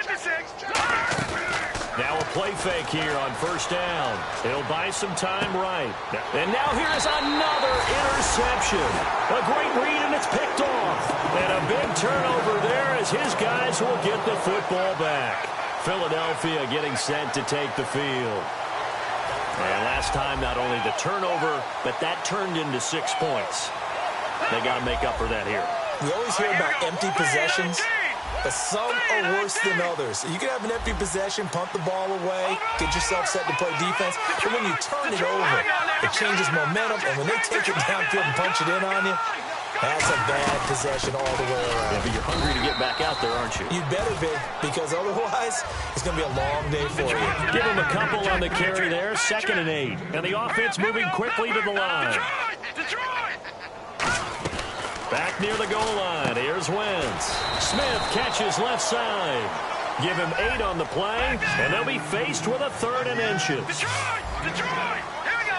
Now a play fake here on first down. It'll buy some time right. And now here is another interception. A great read, and it's picked off. And a big turnover there as his guys will get the football back. Philadelphia getting set to take the field. And last time, not only the turnover, but that turned into 6 points. They got to make up for that here. We always hear about empty possessions, but some are worse than others. You can have an empty possession, punt the ball away, get yourself set to play defense. But when you turn it over, it changes momentum. And when they take it downfield and punch it in on you, that's a bad possession all the way around. Yeah, but you're hungry to get back out there, aren't you? You better be, because otherwise it's going to be a long day for you. Give him a couple on the carry there, 2nd and 8. And the offense moving quickly to the line. Back near the goal line. Here's Wentz. Smith catches left side. Give him 8 on the play, and they'll be faced with a 3rd and inches. Detroit! Detroit! Here we go!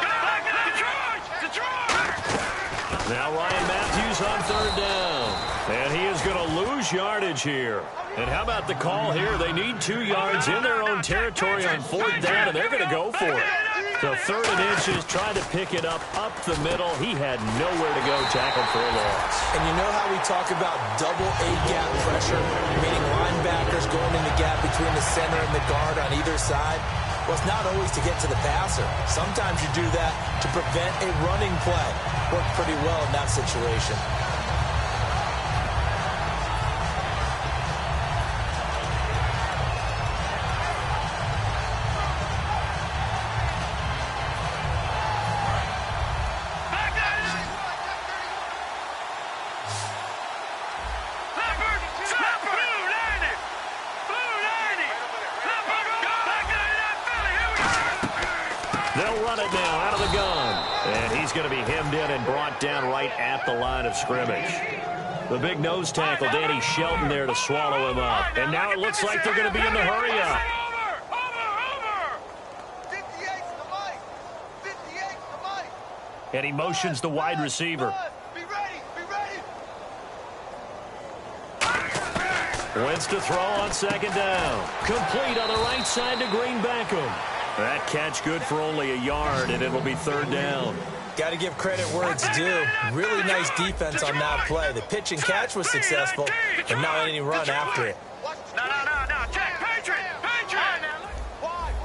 Detroit! Detroit! Now Ryan Matthews on 3rd down. And he is going to lose yardage here. And how about the call here? They need 2 yards in their own territory on 4th down, and they're going to go for it. So 3rd and inches, trying to pick it up the middle. He had nowhere to go, tackled for a loss. And you know how we talk about double A-gap pressure, meaning linebackers going in the gap between the center and the guard on either side? Well, it's not always to get to the passer. Sometimes you do that to prevent a running play. Worked pretty well in that situation. They'll run it now out of the gun. And he's going to be hemmed in and brought down right at the line of scrimmage. The big nose tackle, Danny Shelton, there to swallow him up. And now it looks like they're going to be in the hurry up. And he motions the wide receiver. Wentz to throw on 2nd down. Complete on the right side to Green Beckham. That catch good for only a yard, and it'll be 3rd down. Got to give credit where it's due. Really nice defense on that play. The pitch and catch was successful, but not any run after it. No. Check. Patriot. Why?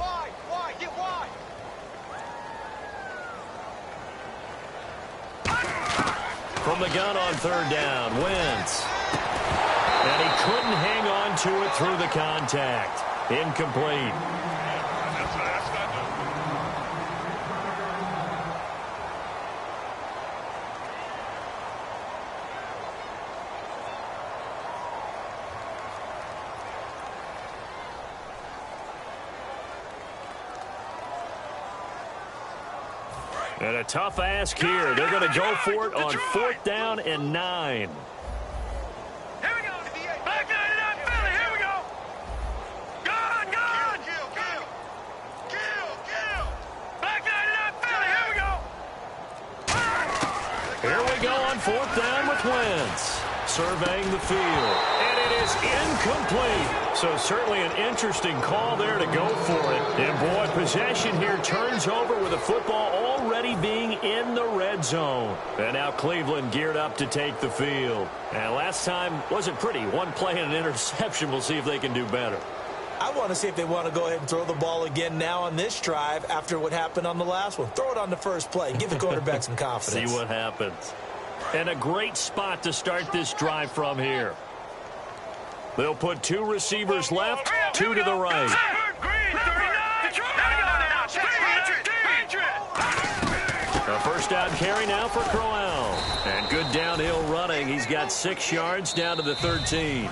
Get wide. From the gun on 3rd down, Wentz. And he couldn't hang on to it through the contact. Incomplete. And a tough ask here. They're going to go for it on 4th down and 9. Here we go. Back 99 Philly. Here we go. Gone. Kill. Back 99 Philly. Here we go. Here we go on 4th down with Wentz. Surveying the field. And it is incomplete. So certainly an interesting call there to go for it. And boy, possession here turns over with the football already being in the red zone. And now Cleveland geared up to take the field. And last time wasn't pretty. 1 play and an interception. We'll see if they can do better. I want to see if they want to go ahead and throw the ball again now on this drive after what happened on the last one. Throw it on the first play. Give the quarterback some confidence. See what happens. And a great spot to start this drive from here. They'll put 2 receivers left, 2 to the right. A first down carry now for Crowell. And good downhill running. He's got 6 yards down to the 13.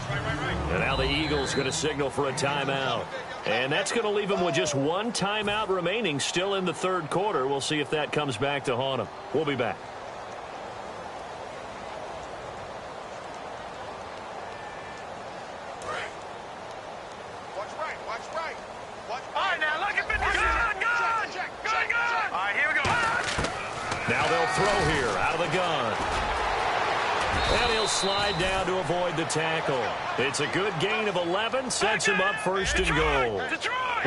And now the Eagles going to signal for a timeout. And that's going to leave him with just 1 timeout remaining still in the 3rd quarter. We'll see if that comes back to haunt him. We'll be back. Now they'll throw here out of the gun. And he'll slide down to avoid the tackle. It's a good gain of 11, sets him up 1st and goal.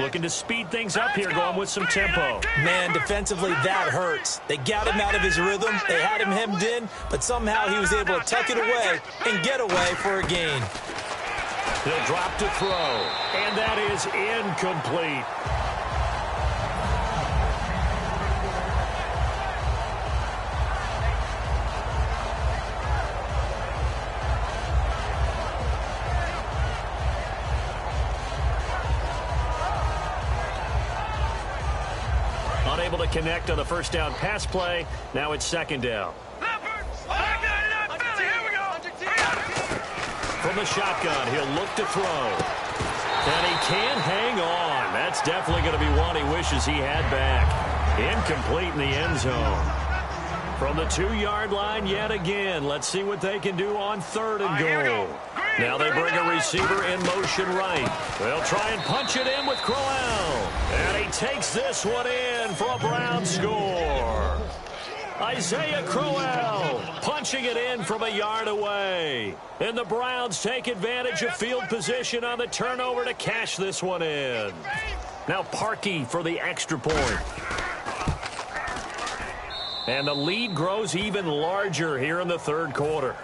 Looking to speed things up here, going with some tempo. Man, defensively, that hurts. They got him out of his rhythm. They had him hemmed in, but somehow he was able to tuck it away and get away for a gain. He'll drop to throw, and that is incomplete. Unable to connect on the first down pass play. Now it's 2nd down. From the shotgun, he'll look to throw. And he can't hang on. That's definitely going to be one he wishes he had back. Incomplete in the end zone. From the 2-yard line yet again. Let's see what they can do on 3rd and goal. Now they bring a receiver in motion right. They'll try and punch it in with Crowell. And he takes this one in for a Brown score. Isaiah Crowell punching it in from a yard away. And the Browns take advantage of field position on the turnover to cash this one in. Now Parkey for the extra point. And the lead grows even larger here in the 3rd quarter.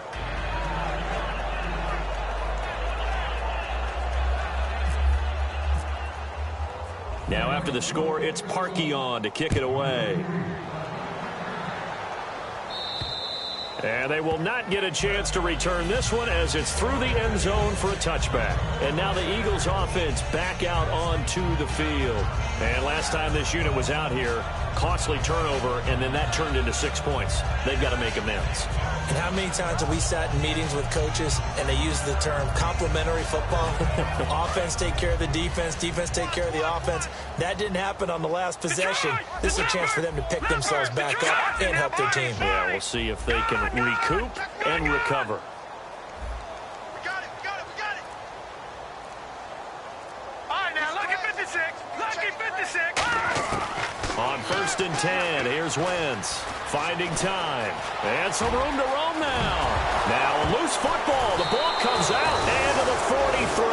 Now after the score, it's Parkey on to kick it away. And they will not get a chance to return this one as it's through the end zone for a touchback. And now the Eagles offense back out onto the field. And last time this unit was out here, costly turnover, and then that turned into 6 points. They've got to make amends. And how many times have we sat in meetings with coaches and they use the term complementary football? Offense take care of the defense, defense take care of the offense. That didn't happen on the last possession. This is a chance for them to pick themselves back up and help their team. Yeah, we'll see if they can recoup and recover. We got it. All right, now, lucky 56. Lucky 56. On 1st and 10, here's Wentz. Finding time. And some room to roam now. Now a loose football. The ball comes out and to the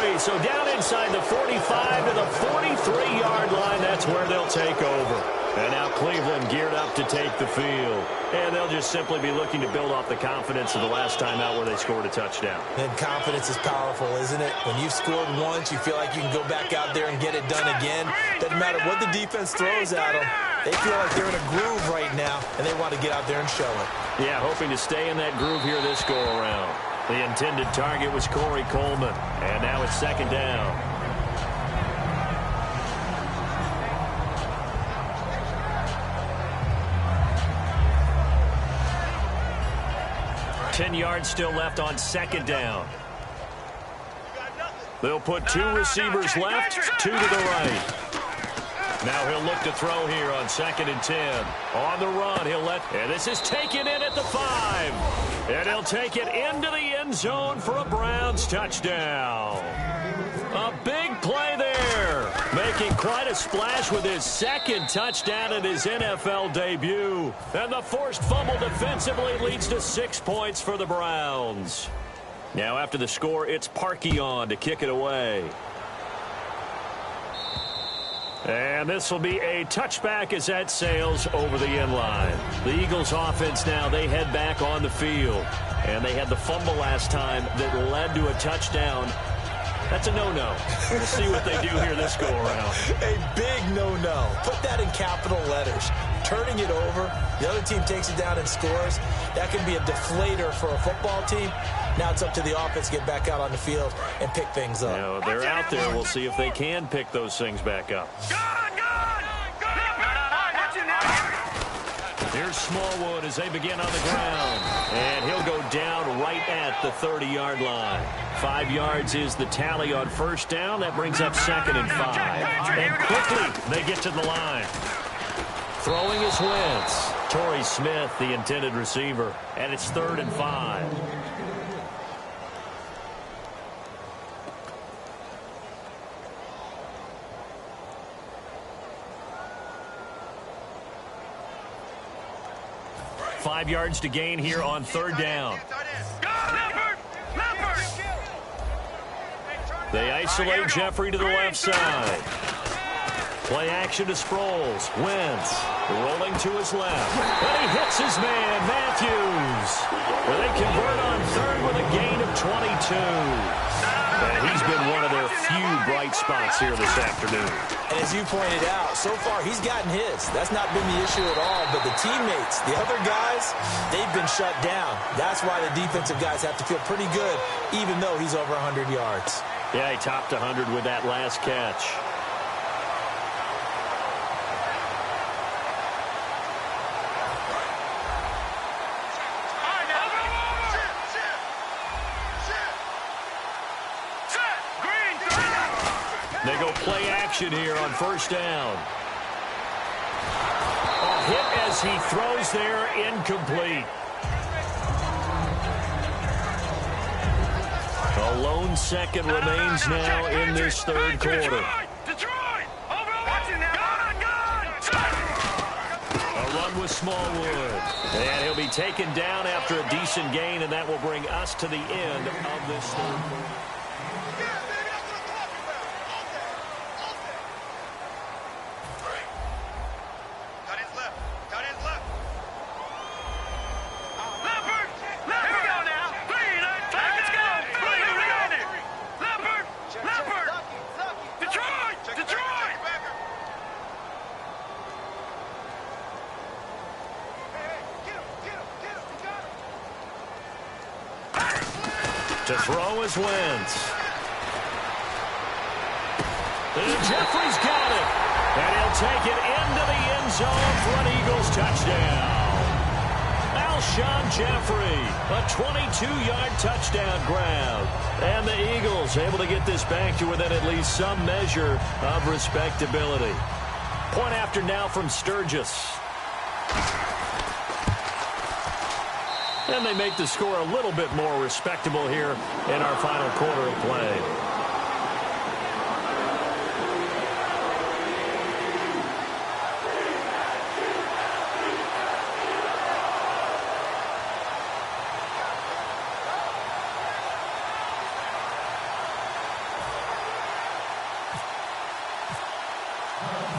43. So down inside the 45 to the 43-yard line. That's where they'll take over. And now Cleveland geared up to take the field. And they'll just simply be looking to build off the confidence of the last time out where they scored a touchdown. And confidence is powerful, isn't it? When you've scored once, you feel like you can go back out there and get it done again. Doesn't matter what the defense throws at them. They feel like they're in a groove right now, and they want to get out there and show it. Yeah, hoping to stay in that groove here this go-around. The intended target was Corey Coleman. And now it's 2nd down. 10 yards still left on 2nd down. They'll put 2 receivers left, 2 to the right. Now he'll look to throw here on 2nd and 10. On the run, and this is taken in at the 5. And he'll take it into the end zone for a Browns touchdown. A big play there. Making quite a splash with his 2nd touchdown in his NFL debut. And the forced fumble defensively leads to 6 points for the Browns. Now after the score, it's Parkey on to kick it away. And this will be a touchback as that sails over the end line. The Eagles offense now, they head back on the field. And they had the fumble last time that led to a touchdown. That's a no-no. We'll see what they do here this go-around. A big no-no. Put that in capital letters. Turning it over, the other team takes it down and scores. That can be a deflator for a football team. Now it's up to the offense to get back out on the field and pick things up. Now, they're out there. We'll see if they can pick those things back up. Here's Smallwood as they begin on the ground. And he'll go down right at the 30-yard line. 5 yards is the tally on 1st down. That brings up 2nd and 5. And quickly they get to the line. Throwing is Wentz. Torrey Smith, the intended receiver. And it's 3rd and 5. Five yards to gain here on 3rd down. They isolate Jeffrey to the left side. Play action to Sproles. Wentz rolling to his left. And he hits his man, Matthews. Well, they convert on 3rd with a gain of 22. And he's been one of their few bright spots here this afternoon. And as you pointed out, so far he's gotten his. That's not been the issue at all. But the teammates, the other guys, they've been shut down. That's why the defensive guys have to feel pretty good, even though he's over 100 yards. Yeah, he topped 100 with that last catch. They go play action here on 1st down. Oh, hit as he throws there, incomplete. A lone second remains now in this third quarter. Detroit! Watching now. A run with Smallwood. And he'll be taken down after a decent gain, and that will bring us to the end of this third quarter. To throw is Wentz. And Jeffrey's got it. And he'll take it into the end zone for an Eagles touchdown. Alshon Jeffrey, a 22-yard touchdown grab. And the Eagles able to get this back to within at least some measure of respectability. Point after now from Sturgis. And they make the score a little bit more respectable here in our final quarter of play.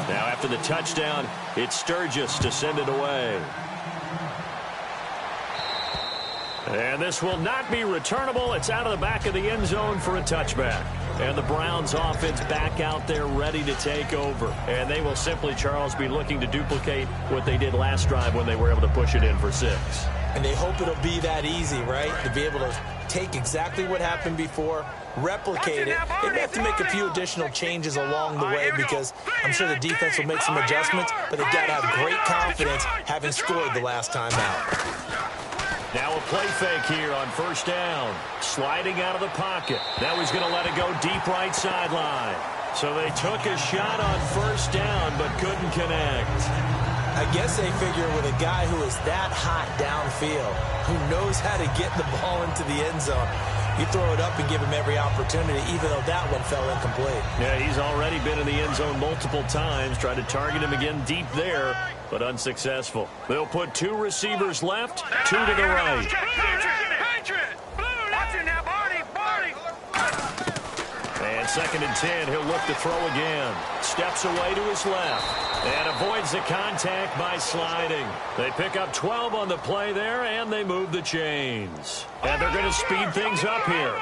Now after the touchdown, it's Sturgis to send it away. And this will not be returnable. It's out of the back of the end zone for a touchback. And the Browns offense back out there ready to take over. And they will simply, Charles, be looking to duplicate what they did last drive when they were able to push it in for 6. And they hope it'll be that easy, right? To be able to take exactly what happened before, replicate it. They may have to make a few additional changes along the way because I'm sure the defense will make some adjustments, but they've got to have great confidence having scored the last time out. Now a play fake here on first down. Sliding out of the pocket. Now he's going to let it go deep right sideline. So they took a shot on first down but couldn't connect. I guess they figure with a guy who is that hot downfield, who knows how to get the ball into the end zone, you throw it up and give him every opportunity, even though that one fell incomplete. Yeah, he's already been in the end zone multiple times. Tried to target him again deep there, but unsuccessful. They'll put 2 receivers left, 2 to the right. And 2nd and 10, he'll look to throw again. Steps away to his left and avoids the contact by sliding. They pick up 12 on the play there, and they move the chains. And they're going to speed things up here.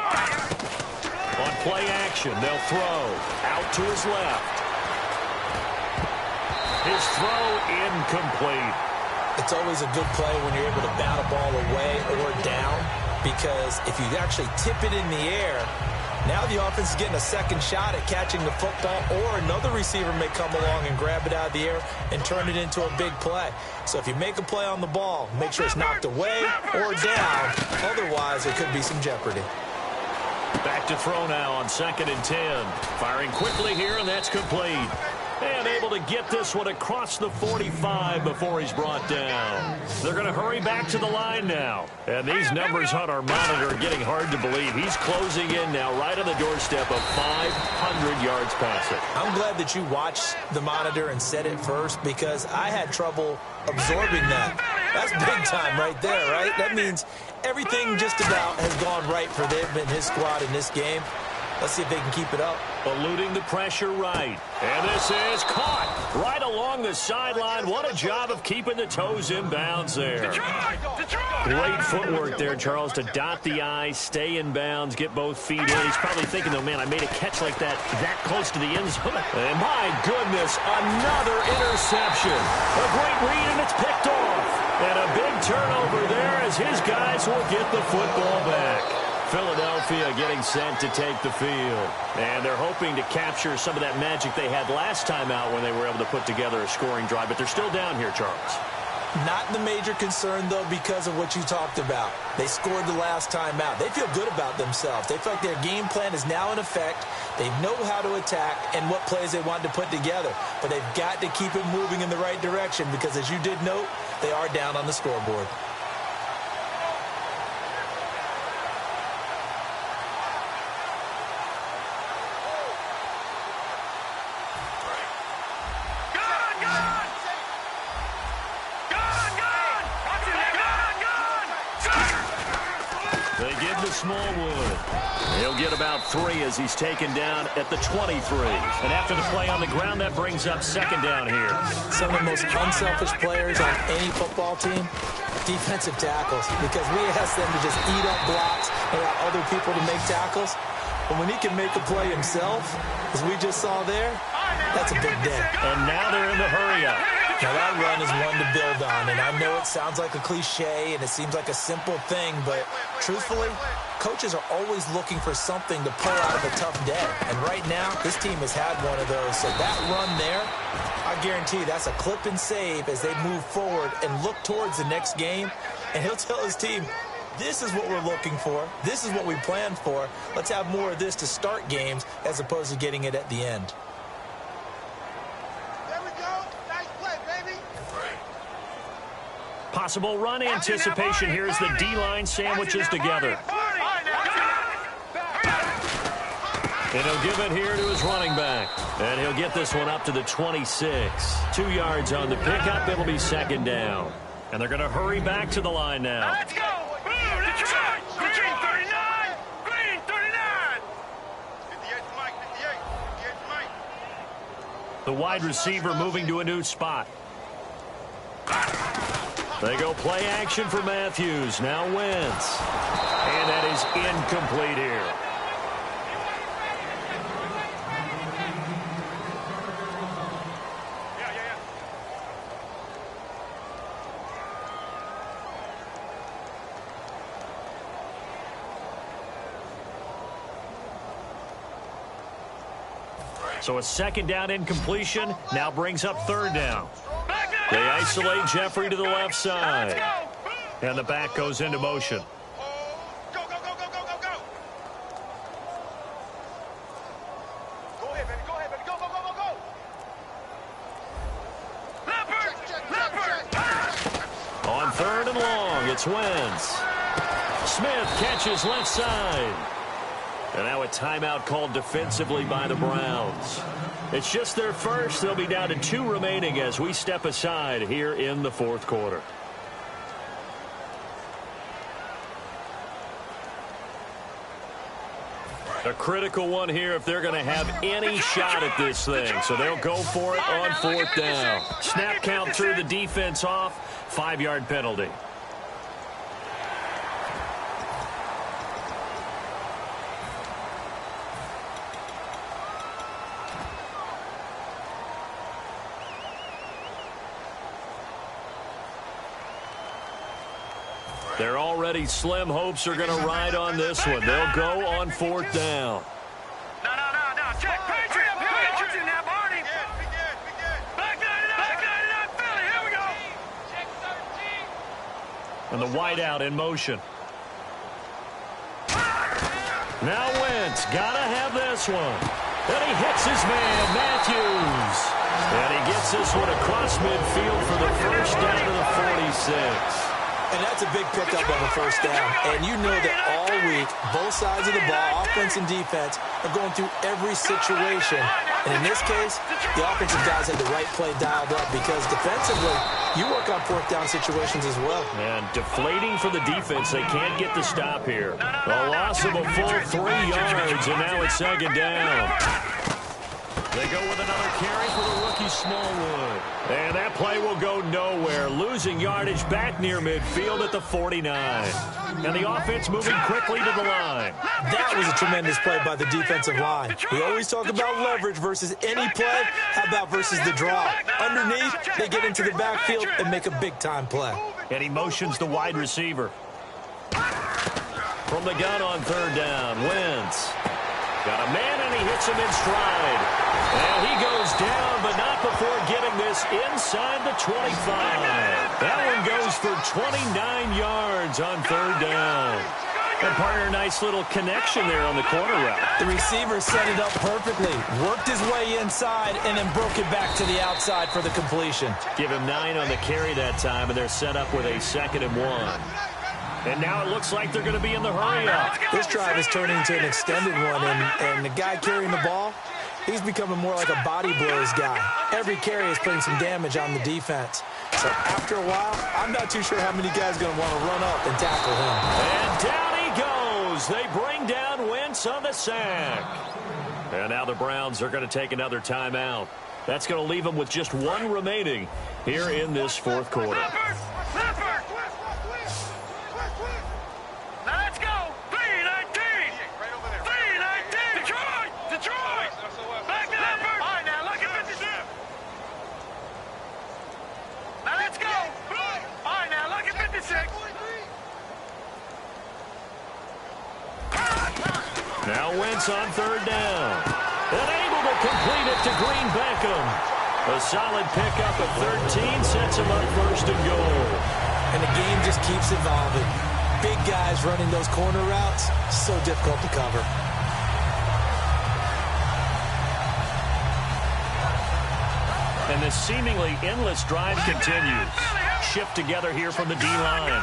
On play action, they'll throw out to his left. His throw incomplete. It's always a good play when you're able to bat a ball away or down, because if you actually tip it in the air, now the offense is getting a second shot at catching the football, or another receiver may come along and grab it out of the air and turn it into a big play. So if you make a play on the ball, make sure it's knocked away or down. Otherwise, there could be some jeopardy. Back to throw now on 2nd and 10. Firing quickly here, and that's complete. And able to get this one across the 45 before he's brought down. They're going to hurry back to the line now. And these numbers on our monitor are getting hard to believe. He's closing in now right on the doorstep of 500 yards passing. I'm glad that you watched the monitor and said it first, because I had trouble absorbing that. That's big time right there, right? That means everything just about has gone right for them and his squad in this game. Let's see if they can keep it up. Eluding the pressure right. And this is caught right along the sideline. What a job of keeping the toes in bounds there. Great footwork there, Charles, to dot the I, stay in bounds, get both feet in. He's probably thinking, though, man, I made a catch like that close to the end zone. And my goodness, another interception. A great read, and it's picked off. And a big turnover there as his guys will get the football back. Philadelphia getting set to take the field. And they're hoping to capture some of that magic they had last time out when they were able to put together a scoring drive. But they're still down here, Charles. Not the major concern, though, because of what you talked about. They scored the last time out. They feel good about themselves. They feel like their game plan is now in effect. They know how to attack and what plays they want to put together. But they've got to keep it moving in the right direction because, as you did note, they are down on the scoreboard. They give to Smallwood. He'll get about 3 as he's taken down at the 23. And after the play on the ground, that brings up second down here. Some of the most unselfish players on any football team, defensive tackles, because we ask them to just eat up blocks and allow other people to make tackles. But when he can make a play himself, as we just saw there, that's a big day. And now they're in the hurry-up. Now, that run is one to build on, and I know it sounds like a cliche and it seems like a simple thing, but truthfully, coaches are always looking for something to pull out of a tough day. And right now, this team has had one of those. So that run there, I guarantee that's a clip and save as they move forward and look towards the next game. And he'll tell his team, this is what we're looking for. This is what we planned for. Let's have more of this to start games as opposed to getting it at the end. Possible run anticipation here as the D-line sandwiches together. And he'll give it here to his running back. And he'll get this one up to the 26. 2 yards on the pickup. It'll be second down. And they're going to hurry back to the line now. Let's go! Boom! That's right! Green 39! Green 39! 58 Mike, 58. 58 Mike. The wide receiver moving to a new spot. They go play action for Matthews. Now Wentz. And that is incomplete here. So a second down incompletion now brings up third down. They isolate Jeffrey to the left side. And the back goes into motion. Go, go, go, go, go, go, go! Go ahead, baby, go ahead, baby, go, go, go, go, go! Leopard! On third and long, it's Wentz. Smith catches left side. And now a timeout called defensively by the Browns. It's just their first. They'll be down to 2 remaining as we step aside here in the fourth quarter. A critical one here if they're going to have any shot at this thing. So they'll go for it on fourth down. Snap count threw the defense off. 5-yard penalty. They're already slim hopes are going to ride on this one. They'll go on fourth down. No. Check. Patriot. Patriot now, Barney. Back 99, Philly. Here we go. Check 13. And the wideout in motion. Now Wentz. Got to have this one. And he hits his man, Matthews. And he gets this one across midfield for the first down to the 46. And that's a big pickup of a first down. And you know that all week, both sides of the ball, offense and defense, are going through every situation. And in this case, the offensive guys had the right play dialed up because defensively, you work on fourth down situations as well. And deflating for the defense. They can't get the stop here. A loss of a full 3 yards, and now it's second down. They go with another carry for the rookie Smallwood. And that play will go nowhere. Losing yardage back near midfield at the 49. And the offense moving quickly to the line. That was a tremendous play by the defensive line. We always talk about leverage versus any play. How about versus the draw? Underneath, they get into the backfield and make a big-time play. And he motions the wide receiver. From the gun on third down, Wentz. Got a man, and he hits him in stride. And he goes down, but not before getting this inside the 25. That one goes for 29 yards on third down. And partner, nice little connection there on the corner route. The receiver set it up perfectly, worked his way inside, and then broke it back to the outside for the completion. Give him 9 on the carry that time, and they're set up with a 2nd and 1. And now it looks like they're going to be in the hurry up. This drive is turning into an extended one, and the guy carrying the ball, he's becoming more like a body blows guy. Every carry is putting some damage on the defense. So after a while, I'm not too sure how many guys are going to want to run up and tackle him. And down he goes. They bring down Wentz on the sack. And now the Browns are going to take another timeout. That's going to leave them with just 1 remaining here in this 4th quarter. Let's go. 3-19. Detroit. Back to Leopard. All right, now look at this. Now let's go. All right, now look at 56. Now Wentz on 3rd down. And able to complete it to Green Beckham. A solid pickup at 13 sets him up 1st and goal. And the game just keeps evolving. Big guys running those corner routes, so difficult to cover. And this seemingly endless drive continues. Shift together here from the D-line.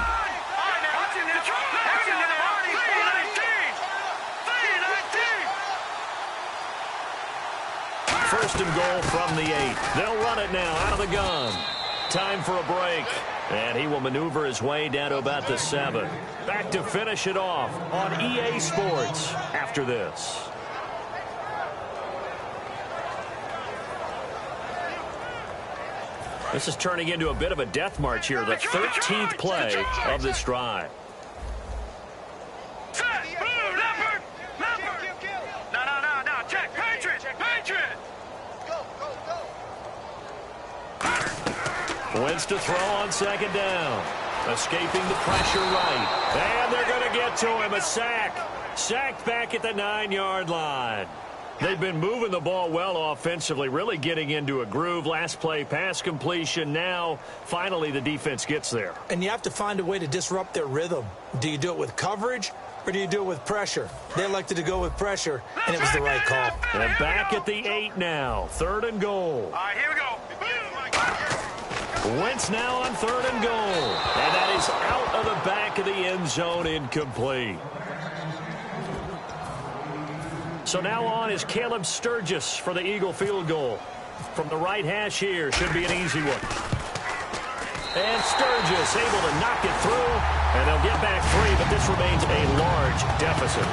1st and goal from the 8. They'll run it now out of the gun. Time for a break. And he will maneuver his way down to about the 7. Back to finish it off on EA Sports after this. This is turning into a bit of a death march here. The 13th play of this drive. No. Check. Patriot. Wentz to throw on 2nd down. Escaping the pressure right. And they're going to get to him. A sack. Sacked back at the 9-yard line. They've been moving the ball well offensively, really getting into a groove. Last play, pass completion. Now, finally, the defense gets there. And you have to find a way to disrupt their rhythm. Do you do it with coverage, or do you do it with pressure? They elected to go with pressure, and it was the right call. And back at the 8 now. 3rd and goal. All right, here we go. Wentz now on 3rd and goal. And that is out of the back of the end zone, incomplete. So now on is Caleb Sturgis for the Eagle field goal. From the right hash here, should be an easy one. And Sturgis able to knock it through, and they'll get back 3, but this remains a large deficit.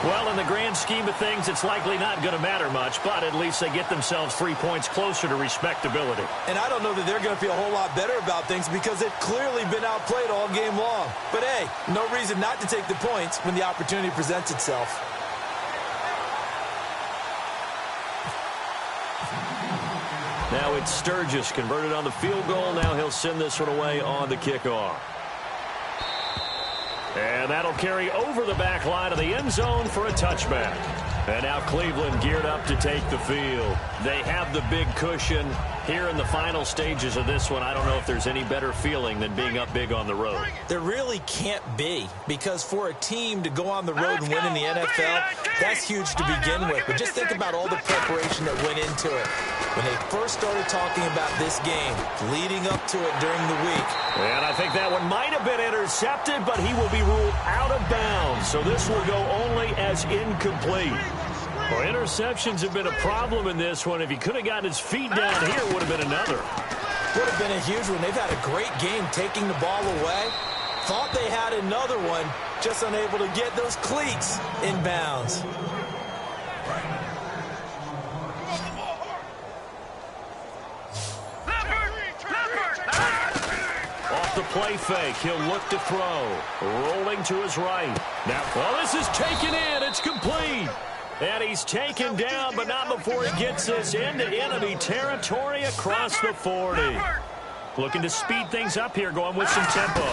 Well, in the grand scheme of things, it's likely not going to matter much, but at least they get themselves 3 points closer to respectability. And I don't know that they're going to feel a whole lot better about things because they've clearly been outplayed all game long. But hey, no reason not to take the points when the opportunity presents itself. Now it's Sturgis converted on the field goal. Now he'll send this one away on the kickoff. And that'll carry over the back line of the end zone for a touchback. And now Cleveland geared up to take the field. They have the big cushion. Here in the final stages of this one, I don't know if there's any better feeling than being up big on the road. There really can't be, because for a team to go on the road and win in the NFL, that's huge to begin with. But just think about all the preparation that went into it. When they first started talking about this game, leading up to it during the week. And I think that one might have been intercepted, but he will be ruled out of bounds. So this will go only as incomplete. Well, interceptions have been a problem in this one. If he could have gotten his feet down here, it would have been another. Would have been a huge one. They've had a great game taking the ball away. Thought they had another one, just unable to get those cleats in bounds. Off the play fake, he'll look to throw. Rolling to his right. Now, well, this is taken in. It's complete. And he's taken down, but not before he gets this into enemy territory across the 40. Looking to speed things up here, going with some tempo.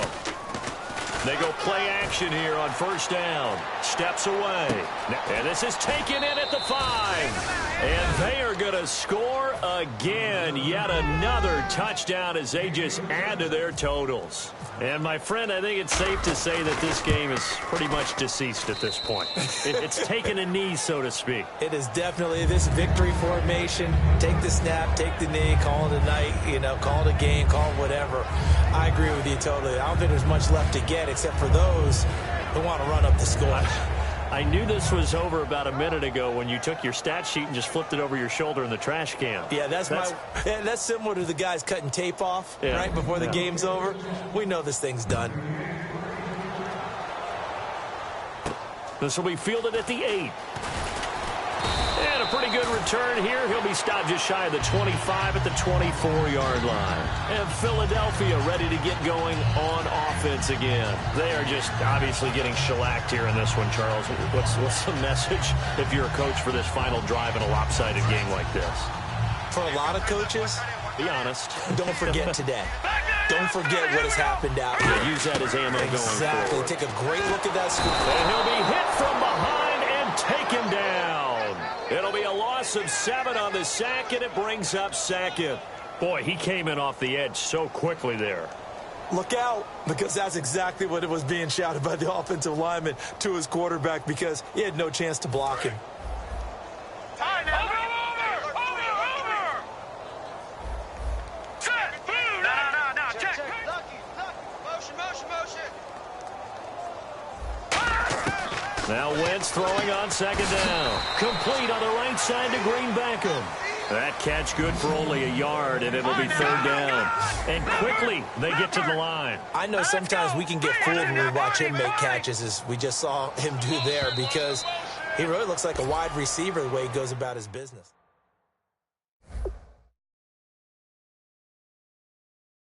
They go play action here on first down. Steps away. And this is taken in at the 5. And they are going to score again. Yet another touchdown as they just add to their totals. And, my friend, I think it's safe to say that this game is pretty much deceased at this point. It's taken a knee, so to speak. It is definitely this victory formation. Take the snap, take the knee, call it a night, call it a game, call it whatever. I agree with you totally. I don't think there's much left to get except for those who want to run up the score. I knew this was over about a minute ago when you took your stat sheet and just flipped it over your shoulder in the trash can. Yeah, that's similar to the guys cutting tape off right before the game's over. We know this thing's done. This will be fielded at the 8. And a pretty good return here. He'll be stopped just shy of the 25 at the 24-yard line. And Philadelphia ready to get going on offense again. They are just obviously getting shellacked here in this one, Charles. What's the message if you're a coach for this final drive in a lopsided game like this? For a lot of coaches, be honest. Don't forget today. Don't forget what has happened out here. Yeah, use that as ammo going forward. Exactly. Take a great look at that score. And he'll be hit from behind and taken down. It'll be a loss of 7 on the sack, and it brings up second. Boy, he came in off the edge so quickly there. Look out, because that's exactly what it was being shouted by the offensive lineman to his quarterback because he had no chance to block him. Tie now. Over. Set. No. Check. Lucky. Motion. Now Wentz throwing on second down. Complete on the right side to Green Beckham. That catch good for only a yard, and it'll be third down. And quickly, they get to the line. I know sometimes we can get fooled when we watch him make catches, as we just saw him do there, because he really looks like a wide receiver the way he goes about his business.